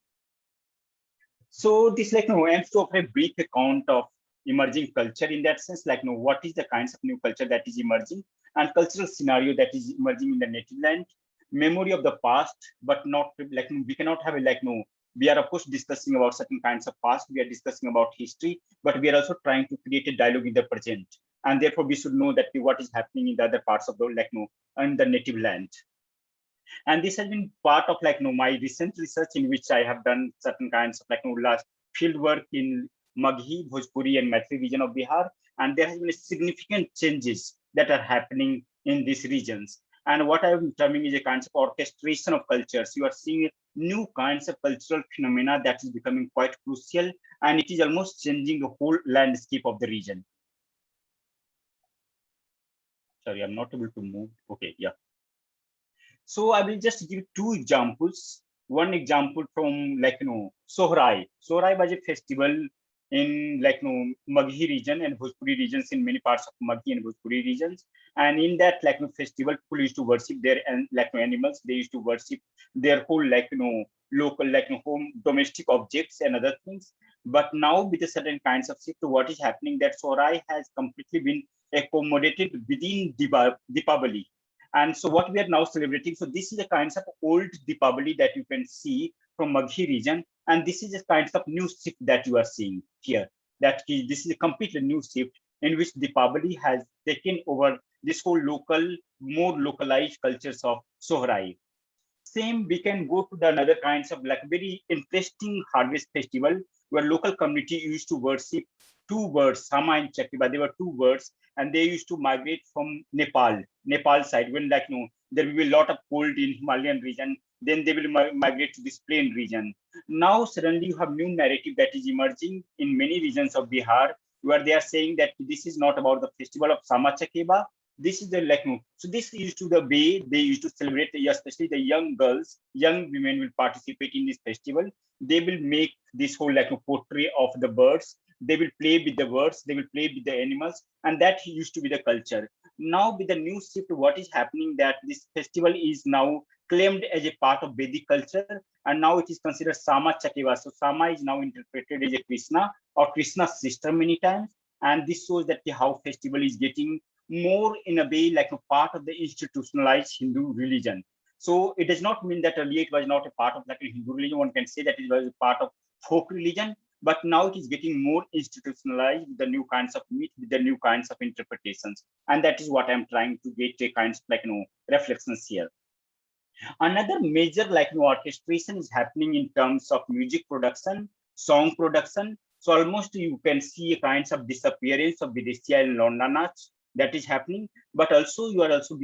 So this aims to offer a brief account of emerging culture in that sense, what is the kinds of new culture that is emerging, and cultural scenario that is emerging in the native land, memory of the past, but not we cannot have a we are of course discussing about certain kinds of past, we are discussing about history, but we are also trying to create a dialogue in the present, and therefore we should know that what is happening in the other parts of the in the native land. And this has been part of my recent research, in which I have done certain kinds of last field work in Maghi, Bhojpuri, and Maithili region of Bihar, and there has been significant changes that are happening in these regions. And what I am terming is a kind of orchestration of cultures. You are seeing new kinds of cultural phenomena that is becoming quite crucial, and it is almost changing the whole landscape of the region. Sorry, I'm not able to move. Okay, yeah. So I will just give 2 examples. One example from Sohrai. Sohrai was a festival in like Maghi region and Bhojpuri regions, in many parts of Maghi and Bhojpuri regions. And in that festival, people used to worship their animals. They used to worship their whole local home domestic objects and other things. But now with a certain kinds of shift, what is happening that Sohrai has completely been accommodated within Deepavali. And so what we are now celebrating, so this is a kinds of old Deepavali that you can see from Maghi region, and this is a kinds of new shift that you are seeing here. That this is a completely new shift in which Deepavali has taken over this whole local, more localized cultures of Sohrai. Same, we can go to the another kinds of very interesting harvest festival where local community used to worship two birds, Sama and Chakiba. They were two birds, and they used to migrate from Nepal side when there will be a lot of cold in Himalayan region. Then they will migrate to this plain region. Now suddenly you have new narrative that is emerging in many regions of Bihar, where they are saying that this is not about the festival of Sama Chakeba. This is the so this used to the way they used to celebrate, especially the young girls, young women will participate in this festival. They will make this whole portrait of the birds. They will play with the birds. They will play with the animals, and that used to be the culture. Now with the new shift, what is happening that this festival is now claimed as a part of Vedic culture, and now it is considered Sama Chakeva. So Sama is now interpreted as a Krishna or Krishna's sister many times, and this shows that how festival is getting more in a way like a part of the institutionalized Hindu religion. So it does not mean that earlier it was not a part of a Hindu religion. One can say that it was a part of folk religion, but now it is getting more institutionalized with the new kinds of meat, with the new kinds of interpretations. And that is what I'm trying to get a kinds of reflections here. Another major orchestration is happening in terms of music production, song production. So almost you can see a kinds of disappearance of Videshya and Londa Nach that is happening, but also we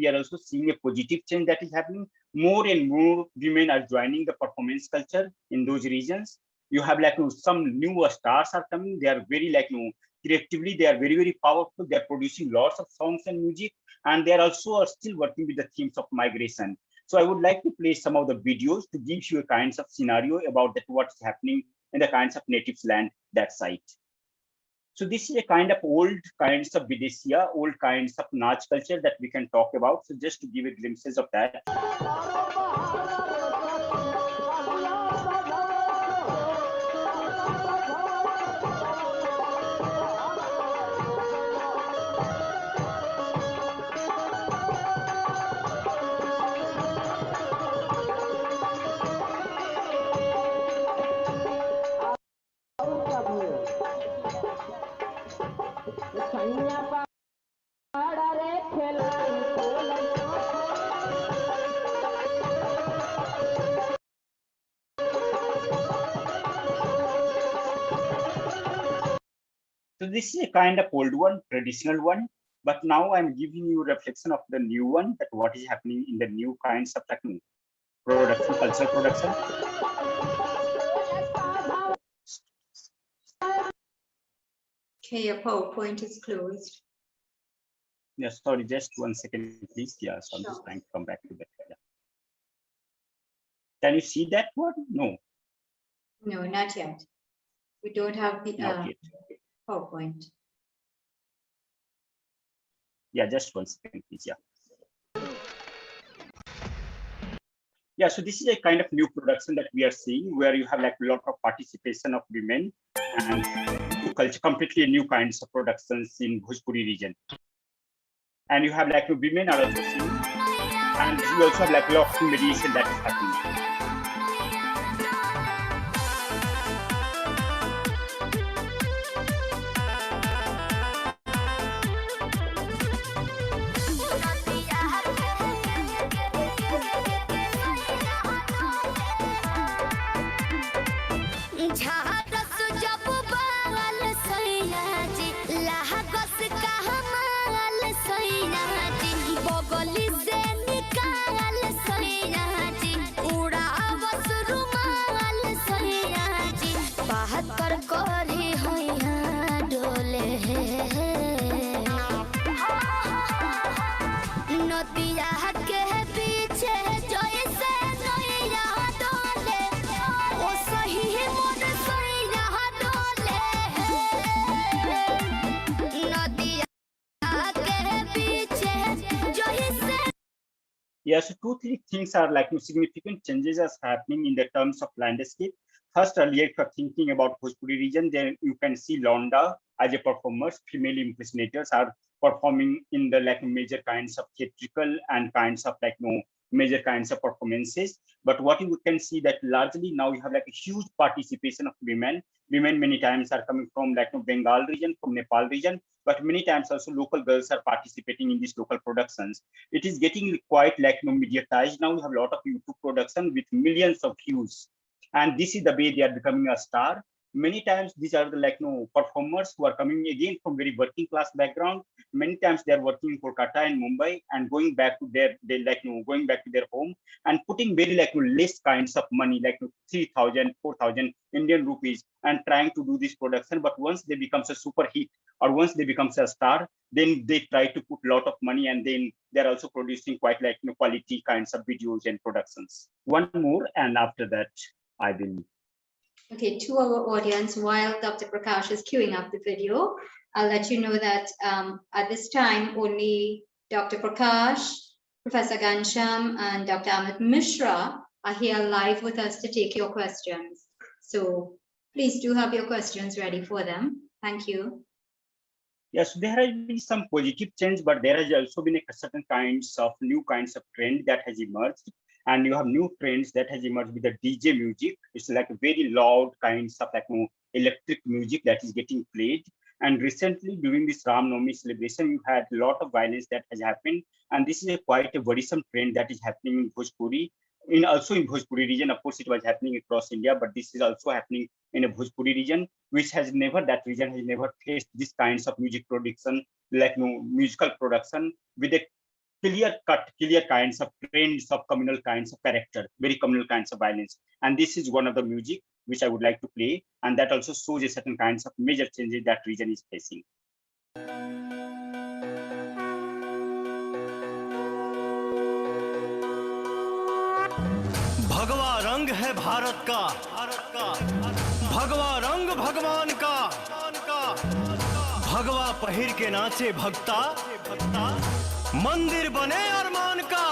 are also seeing a positive change that is happening. More and more women are joining the performance culture in those regions. You have some new stars are coming. They are very creatively, they are very, very powerful. They are producing lots of songs and music, and they are also still working with the themes of migration. So I would like to play some of the videos to give you a kinds of scenario about that what is happening in the kinds of natives land that site. So this is a kind of old kinds of Videshya, old kinds of Nach culture that we can talk about. So just to give a glimpses of that. So this is a kind of old one, traditional one, but now I'm giving you a reflection of the new one, that what is happening in the new kinds of production, cultural production. Okay, your PowerPoint is closed. Yeah, sorry, just 1 second, please. Yeah, so I'm Sure. just trying to come back to that. Yeah. Can you see that one? No. No, not yet. We don't have the Not yet. PowerPoint. Yeah, just 1 second, please. Yeah. Yeah, so this is a kind of new production that we are seeing where you have a lot of participation of women and culture, completely new kinds of productions in Bhojpuri region. And you have women are also seeing, and you also have a lot of mediation that is happening. Yeah, so 2-3 things are like significant changes are happening in the terms of landscape. First, earlier, if you're thinking about Bhojpuri region, then you can see Londa as a performers, female impersonators are performing in the like major kinds of theatrical and kinds of like major kinds of performances. But what you can see that largely now you have like a huge participation of women. Women many times are coming from like Bengal region, from Nepal region, but many times also local girls are participating in these local productions. It is getting quite like mediatized now. We have a lot of YouTube production with millions of views. And this is the way they are becoming a star. Many times these are the like performers who are coming again from very working class background. Many times they are working in Kolkata and Mumbai and going back to their going back to their home and putting very like less kinds of money, like 3,000, 4,000 Indian rupees, and trying to do this production. But once they becomes a super hit or once they becomes a star, then they try to put a lot of money, and then they're also producing quite like quality kinds of videos and productions. One more, and after that I will. Okay, to our audience, while Dr. Prakash is queuing up the video, I'll let you know that at this time, only Dr. Prakash, Professor Ghanshyam, and Dr. Amit Mishra are here live with us to take your questions. So please do have your questions ready for them. Thank you. Yes, there has been some positive change, but there has also been a certain kinds of new kinds of trend that has emerged. And you have new trends that has emerged with the DJ music. It's like a very loud kinds of like electric music that is getting played. And recently during this Ram Navami celebration, you had a lot of violence that has happened. And this is quite a worrisome trend that is happening in Bhojpuri. Also in Bhojpuri region, of course, it was happening across India, but this is also happening in a Bhojpuri region, which has never, that region has never faced this kinds of music production, like musical production with a clear kinds of trends of communal kinds of character, very communal kinds of violence. And this is one of the music which I would like to play. And that also shows a certain kinds of major changes that region is facing. भगवा रंग है भारत का भगवा रंग भगवान का भगवा पहिर के नाचे भक्ता मंदिर बने अरमान का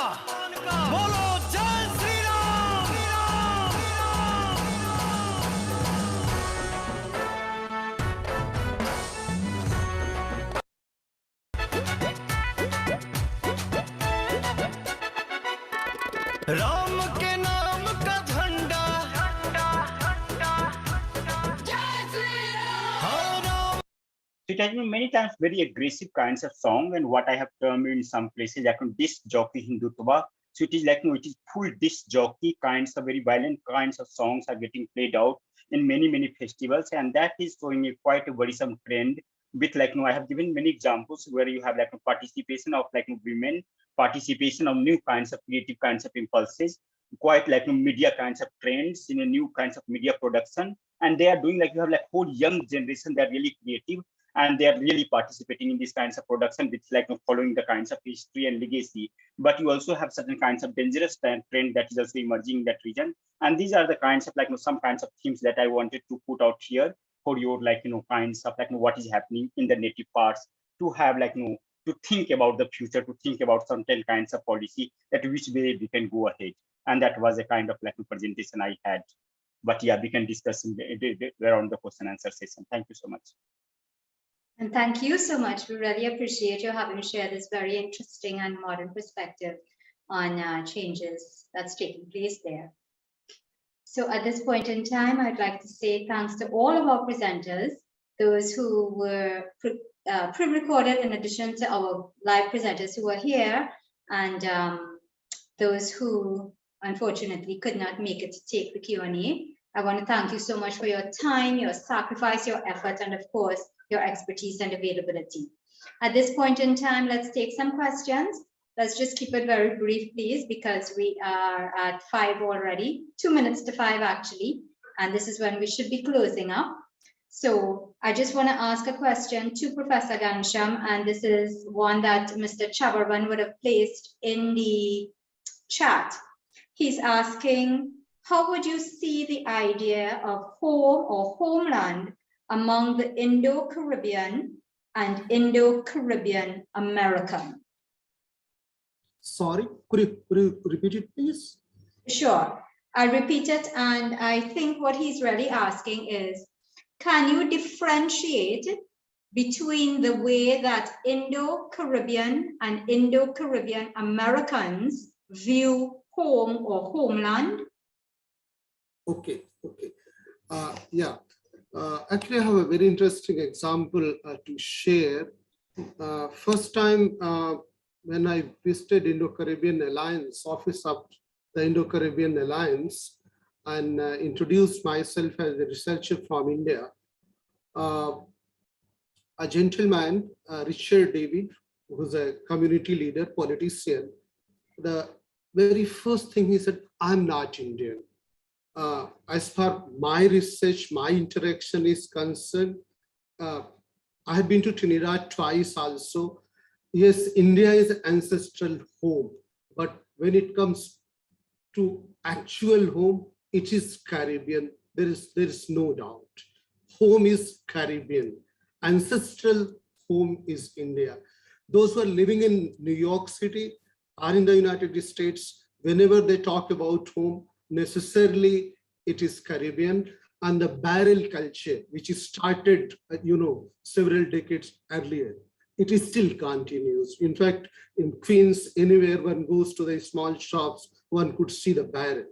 बोलो जय श्री राम। राम के नाम का झंडा जय Shri Ram. It has been many times very aggressive kinds of song, and what I have termed in some places like disc jockey Hindutva. So it is like it is full disc jockey kinds of very violent kinds of songs are getting played out in many festivals, and that is showing a quite a worrisome trend. With like I have given many examples where you have like participation of like women, participation of new kinds of creative kinds of impulses, quite like media kinds of trends in a new kinds of media production, and they are doing like you have like whole young generation that are really creative. And they are really participating in these kinds of production, which like following the kinds of history and legacy. But you also have certain kinds of dangerous trend that is also emerging in that region. And these are the kinds of like some kinds of themes that I wanted to put out here for your like kinds of like what is happening in the native parts, to have like to think about the future, to think about certain kinds of policy that which way we can go ahead. And that was a kind of like presentation I had. But yeah, we can discuss around the question answer session. Thank you so much. And thank you so much. We really appreciate you having shared this very interesting and modern perspective on changes that's taking place there. So at this point in time, I'd like to say thanks to all of our presenters, those who were pre-recorded in addition to our live presenters who are here, and those who unfortunately could not make it to take the Q&A. I want to thank you so much for your time, your sacrifice, your effort, and of course, your expertise and availability. At this point in time, let's take some questions. Let's just keep it very brief, please, because we are at 5 already, 2 minutes to 5 actually, and this is when we should be closing up. So I just want to ask a question to Professor Ghanshyam, and this is one that Mr. Chabarwan would have placed in the chat. He's asking, how would you see the idea of home or homeland among the Indo-Caribbean and Indo-Caribbean American? Sorry, Could you repeat it, please? Sure, I'll repeat it. And I think what he's really asking is, can you differentiate between the way that Indo-Caribbean and Indo-Caribbean Americans view home or homeland? Okay. Yeah. Actually, I have a very interesting example to share. First time when I visited Indo-Caribbean Alliance, office of the Indo-Caribbean Alliance, and introduced myself as a researcher from India, a gentleman, Richard David, who's a community leader, politician, the very first thing he said, I'm not Indian. As far my research, my interaction is concerned, I have been to Trinidad twice also. Yes, India is an ancestral home, but when it comes to actual home, it is Caribbean. There is no doubt. Home is Caribbean. Ancestral home is India. Those who are living in New York City or in the United States, whenever they talk about home, necessarily it is Caribbean. And the barrel culture, which is started, several decades earlier, it is still continues. In fact, in Queens, anywhere one goes to the small shops, one could see the barrel.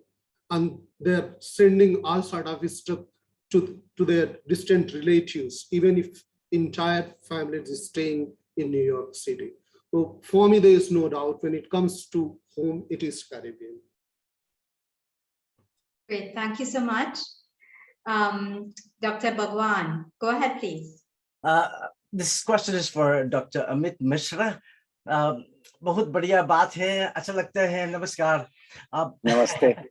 And they're sending all sort of stuff to their distant relatives, even if entire families is staying in New York City. So for me, there is no doubt when it comes to home, it is Caribbean. Great, thank you so much. Dr. Bhagwan, go ahead, please. This question is for Dr. Amit Mishra. बहुत बढ़िया बात है, अच्छा लगता है, नमस्कार. Namaste.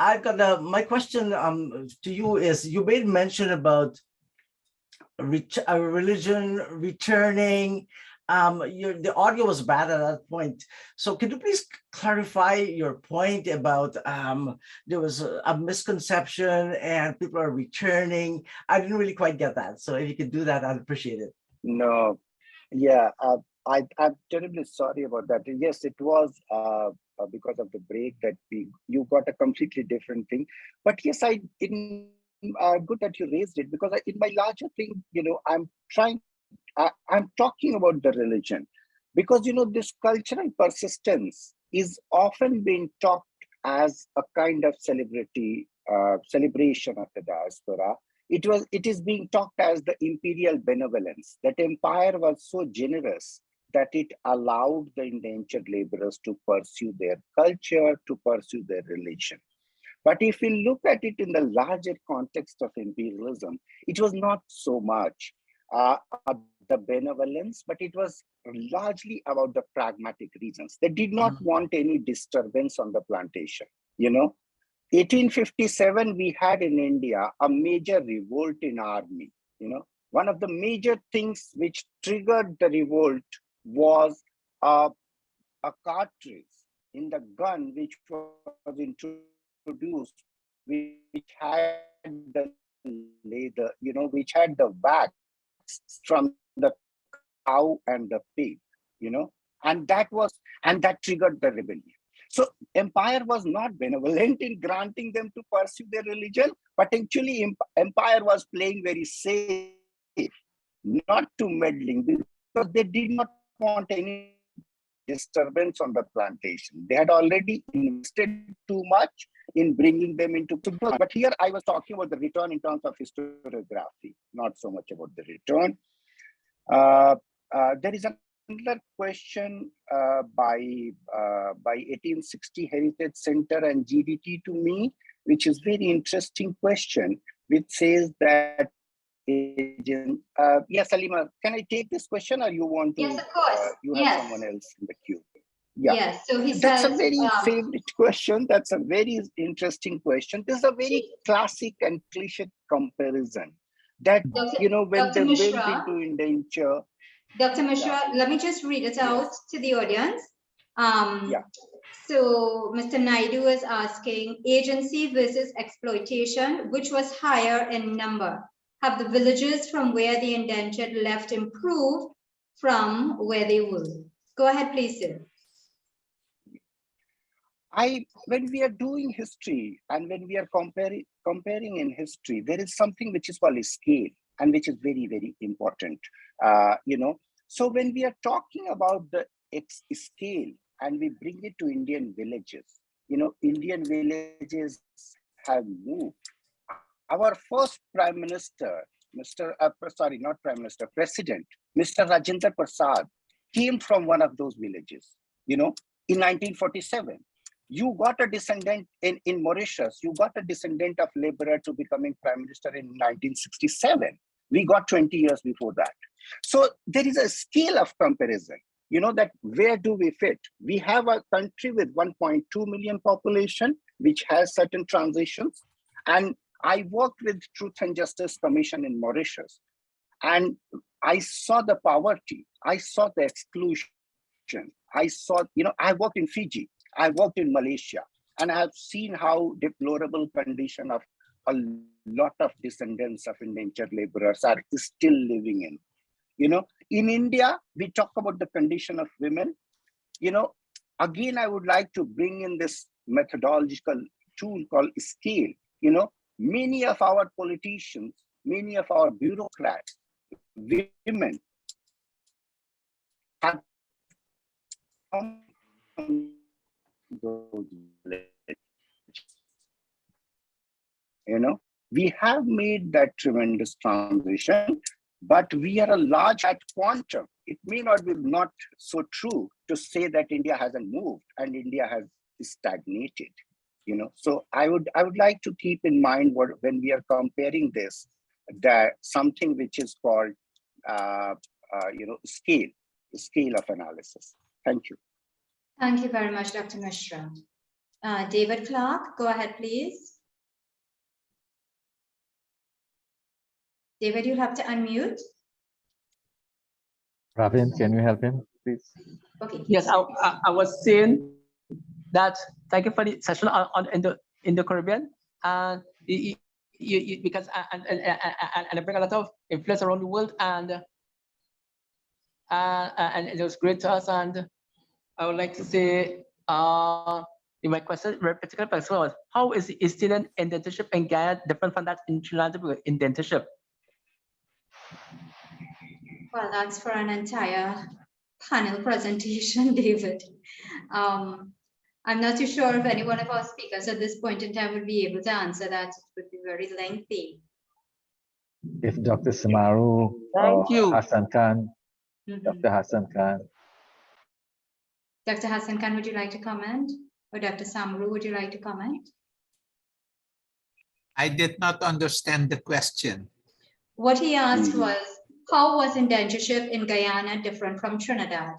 I've got my question to you is, you made mention about religion returning. The audio was bad at that point. So could you please clarify your point about there was a misconception and people are returning? I didn't really quite get that. So if you could do that, I'd appreciate it. No, yeah, I'm terribly sorry about that. Yes, it was because of the break that you got a completely different thing. But yes, good that you raised it, because in my larger thing, I'm talking about the religion, because this cultural persistence is often being talked as a kind of celebration of the diaspora. It is being talked as the imperial benevolence, that empire was so generous that it allowed the indentured laborers to pursue their culture, to pursue their religion. But if we look at it in the larger context of imperialism, it was not so much the benevolence, but it was largely about the pragmatic reasons. They did not want any disturbance on the plantation. 1857, we had in India a major revolt in army. One of the major things which triggered the revolt was a cartridge in the gun which was introduced, which had the leather, which had the wax from the cow and the pig, and that triggered the rebellion. So empire was not benevolent in granting them to pursue their religion, but actually empire was playing very safe, not to meddling, because they did not want any disturbance on the plantation. They had already invested too much in bringing them into. But here I was talking about the return in terms of historiography, not so much about the return. There is another question by 1860 Heritage Center and GDT to me, which is very interesting question, which says that yes, Salima, can I take this question, or you want to? Yes, of course. You have someone else in the queue. Yeah. Yes. So that's a very favorite question. That's a very interesting question. This is a very classic and cliche comparison that when they went into indenture. Dr. Mishra, let me just read it out to the audience. So Mr. Naidu is asking, agency versus exploitation, which was higher in number? Have the villages from where the indentured left improved from where they were? Go ahead, please, sir. when we are doing history and when we are comparing in history, there is something which is called scale and which is very, very important. So when we are talking about the scale and we bring it to Indian villages, Indian villages have moved. Our first Prime Minister, President, Mr. Rajendra Prasad, came from one of those villages, in 1947. You got a descendant in Mauritius, you got a descendant of laborer to becoming Prime Minister in 1967. We got 20 years before that. So there is a scale of comparison, that where do we fit? We have a country with 1.2 million population, which has certain transitions. And I worked with Truth and Justice Commission in Mauritius, and I saw the poverty, I saw the exclusion, I saw, I worked in Fiji, I worked in Malaysia, and I have seen how deplorable condition of a lot of descendants of indentured laborers are still living in. In India, we talk about the condition of women. Again, I would like to bring in this methodological tool called scale. Many of our politicians, many of our bureaucrats, women have come from those villages. We have made that tremendous transition, but we are a large at quantum. It may not be not so true to say that India hasn't moved and India has stagnated. So I would like to keep in mind when we are comparing this, that something which is called scale of analysis. Thank you. Thank you very much, Dr. Mishra. David Clark, go ahead, please. David, you have to unmute. Ravin, can you help him, please? Okay. Yes, I was saying that thank you for the session on Indo-Caribbean, and because I bring a lot of influence around the world, and it was great to us. And I would like to say, my question, very particular question was, how is student indentureship in Ghana different from that in Trinidad indentureship? Well, that's for an entire panel presentation, David. I'm not too sure if any one of our speakers at this point in time would be able to answer that. It would be very lengthy. If Dr. Samaru or Hassan Khan, Dr. Hassan Khan. Dr. Hassan Khan, would you like to comment? Or Dr. Samaru, would you like to comment? I did not understand the question. What he asked was, how was indentureship in Guyana different from Trinidad?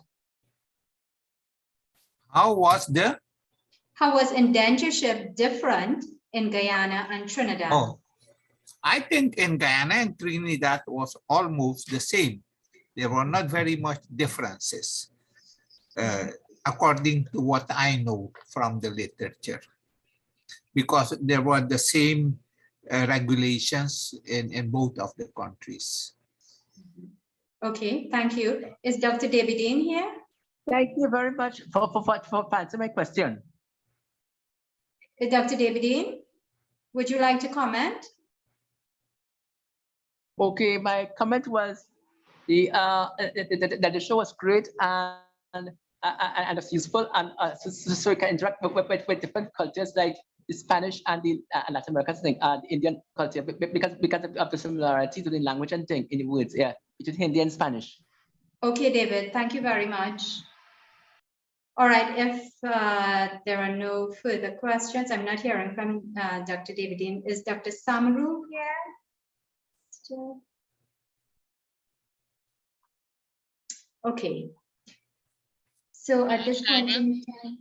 How was indentureship different in Guyana and Trinidad? Oh, I think in Guyana and Trinidad was almost the same. There were not very much differences, according to what I know from the literature, because there were the same regulations in both of the countries. Okay, thank you. Is Dr. Davidine here? Thank you very much for answering my question. Is Dr. Davidine, would you like to comment? Okay, my comment was that the show was great and it's useful, and so you can interact with different cultures like the Spanish and the Latin American thing, the Indian culture, because of the similarities in the language and thing in the words, yeah, between Hindi and Spanish. Okay, David, thank you very much. All right, if there are no further questions, I'm not hearing from Dr. Davidine. Is Dr. Samaru here? Still? Okay. So at this point in time,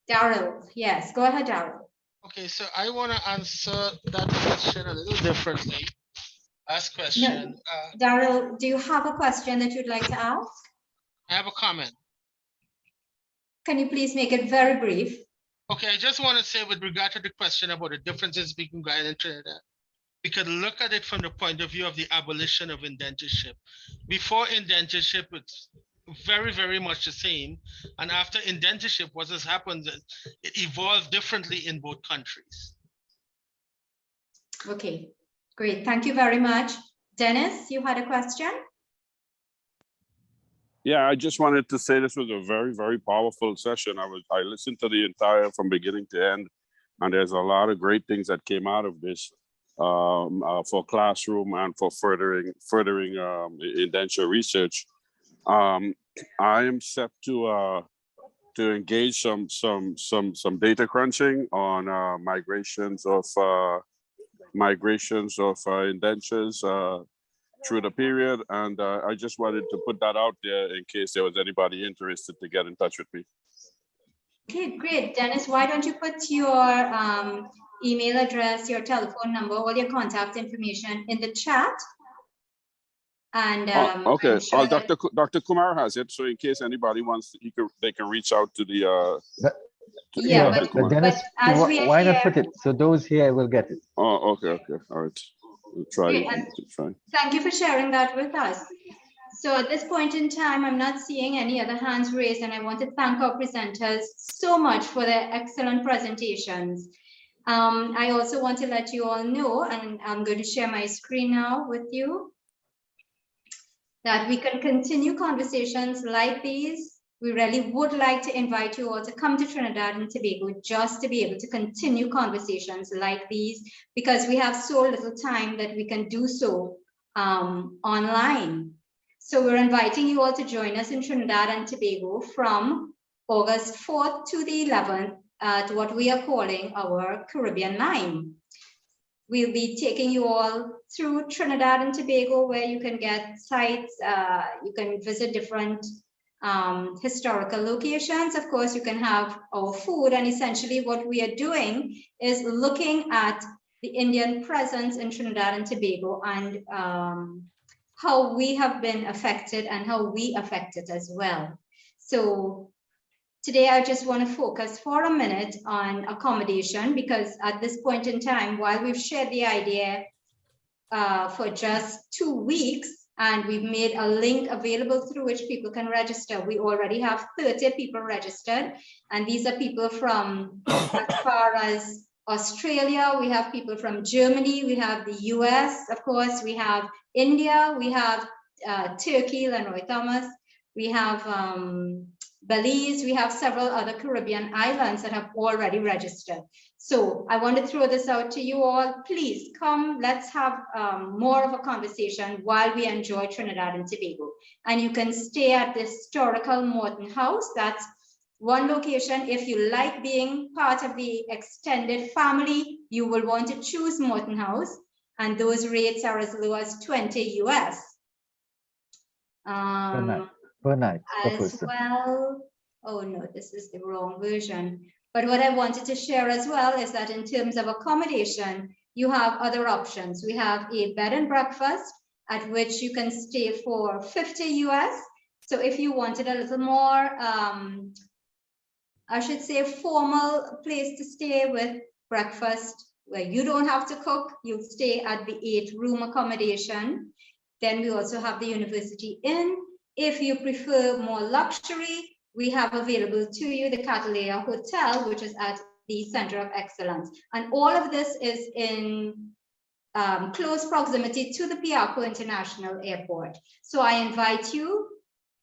Daryl, yes, go ahead, Daryl. Okay, so I want to answer that question a little differently. Ask question. No, Daryl, do you have a question that you'd like to ask? I have a comment. Can you please make it very brief? Okay, I just want to say with regard to the question about the differences between Guyana and Trinidad, we could look at it from the point of view of the abolition of indentureship. Before indentureship, very, very much the same. And after indentureship, what has happened is it evolved differently in both countries. Okay, great. Thank you very much. Dennis, you had a question? Yeah, I just wanted to say this was a very, very powerful session. I listened to the entire from beginning to end, and there's a lot of great things that came out of this for classroom and for furthering indenture research. I am set to engage some data crunching on migrations of indentures through the period, and I just wanted to put that out there in case there was anybody interested to get in touch with me. Okay, great. Dennis, why don't you put your email address, your telephone number, all your contact information in the chat? And okay. sure Dr. Kumar has it, so in case anybody wants, they can reach out to the. Yeah, but Dennis, why not put it so those here will get it? Oh, okay, all right. We'll try. Thank you for sharing that with us. So at this point in time, I'm not seeing any other hands raised, and I want to thank our presenters so much for their excellent presentations. I also want to let you all know, and I'm going to share my screen now with you, that we can continue conversations like these. We really would like to invite you all to come to Trinidad and Tobago just to be able to continue conversations like these, because we have so little time that we can do so online. So we're inviting you all to join us in Trinidad and Tobago from August 4th to the 11th at what we are calling our Caribbean Line. We'll be taking you all through Trinidad and Tobago, where you can get sites, you can visit different historical locations. Of course, you can have our food, and essentially what we are doing is looking at the Indian presence in Trinidad and Tobago and how we have been affected and how we affect it as well. So today I just want to focus for a minute on accommodation, because at this point in time, while we've shared the idea for just 2 weeks, and we've made a link available through which people can register. We already have 30 people registered, and these are people from as far as Australia, we have people from Germany, we have the US, of course, we have India, we have Turkey, Lenroy Thomas, we have Belize, we have several other Caribbean islands that have already registered. So I want to throw this out to you all. Please come, let's have more of a conversation while we enjoy Trinidad and Tobago. And you can stay at the historical Morton House. That's one location. If you like being part of the extended family, you will want to choose Morton House. And those rates are as low as 20 US. Per night, as well. Oh no, this is the wrong version. But what I wanted to share as well is that in terms of accommodation, you have other options. We have a bed and breakfast at which you can stay for 50 US. So if you wanted a little more, I should say, formal place to stay with breakfast, where you don't have to cook, you'll stay at the 8-room accommodation. Then we also have the University Inn. If you prefer more luxury, we have available to you the Catalea Hotel, which is at the Center of Excellence. And all of this is in close proximity to the Piarco International Airport. So I invite you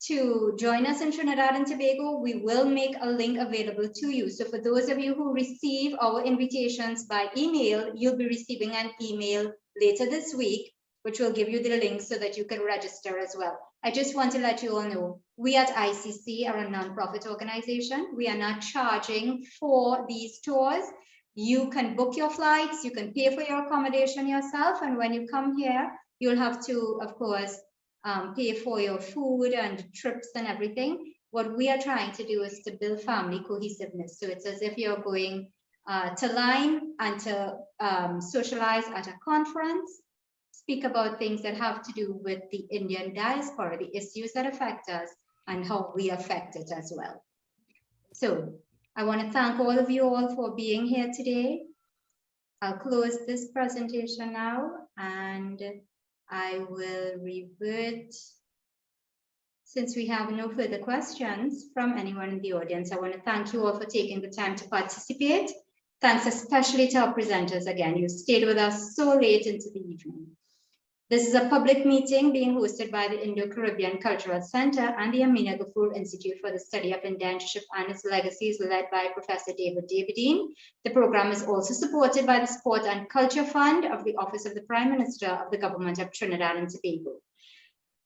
to join us in Trinidad and Tobago. We will make a link available to you. So for those of you who receive our invitations by email, you'll be receiving an email later this week, which will give you the link so that you can register as well. I just want to let you all know, we at ICC are a nonprofit organization. We are not charging for these tours. You can book your flights, you can pay for your accommodation yourself, and when you come here, you'll have to, of course, pay for your food and trips and everything. What we are trying to do is to build family cohesiveness. So it's as if you're going to line and to socialize at a conference, speak about things that have to do with the Indian diaspora, the issues that affect us, and how we affect it as well. So I want to thank all of you all for being here today. I'll close this presentation now, and I will revert Since we have no further questions from anyone in the audience, I want to thank you all for taking the time to participate. Thanks especially to our presenters again. You stayed with us so late into the evening. This is a public meeting being hosted by the Indo-Caribbean Cultural Center and the Amina Ghafoor Institute for the Study of Indentureship and its Legacies, led by Professor David Davidine. The program is also supported by the Sport and Culture Fund of the Office of the Prime Minister of the Government of Trinidad and Tobago.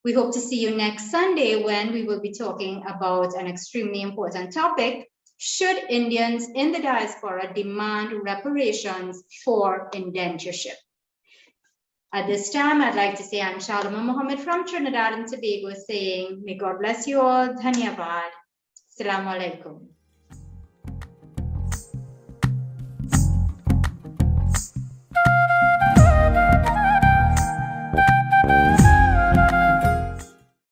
We hope to see you next Sunday when we will be talking about an extremely important topic: should Indians in the diaspora demand reparations for indentureship? At this time, I'd like to say I'm Shalima Mohammed from Trinidad and Tobago saying, may God bless you all. Dhanyavad. Assalamu alaikum.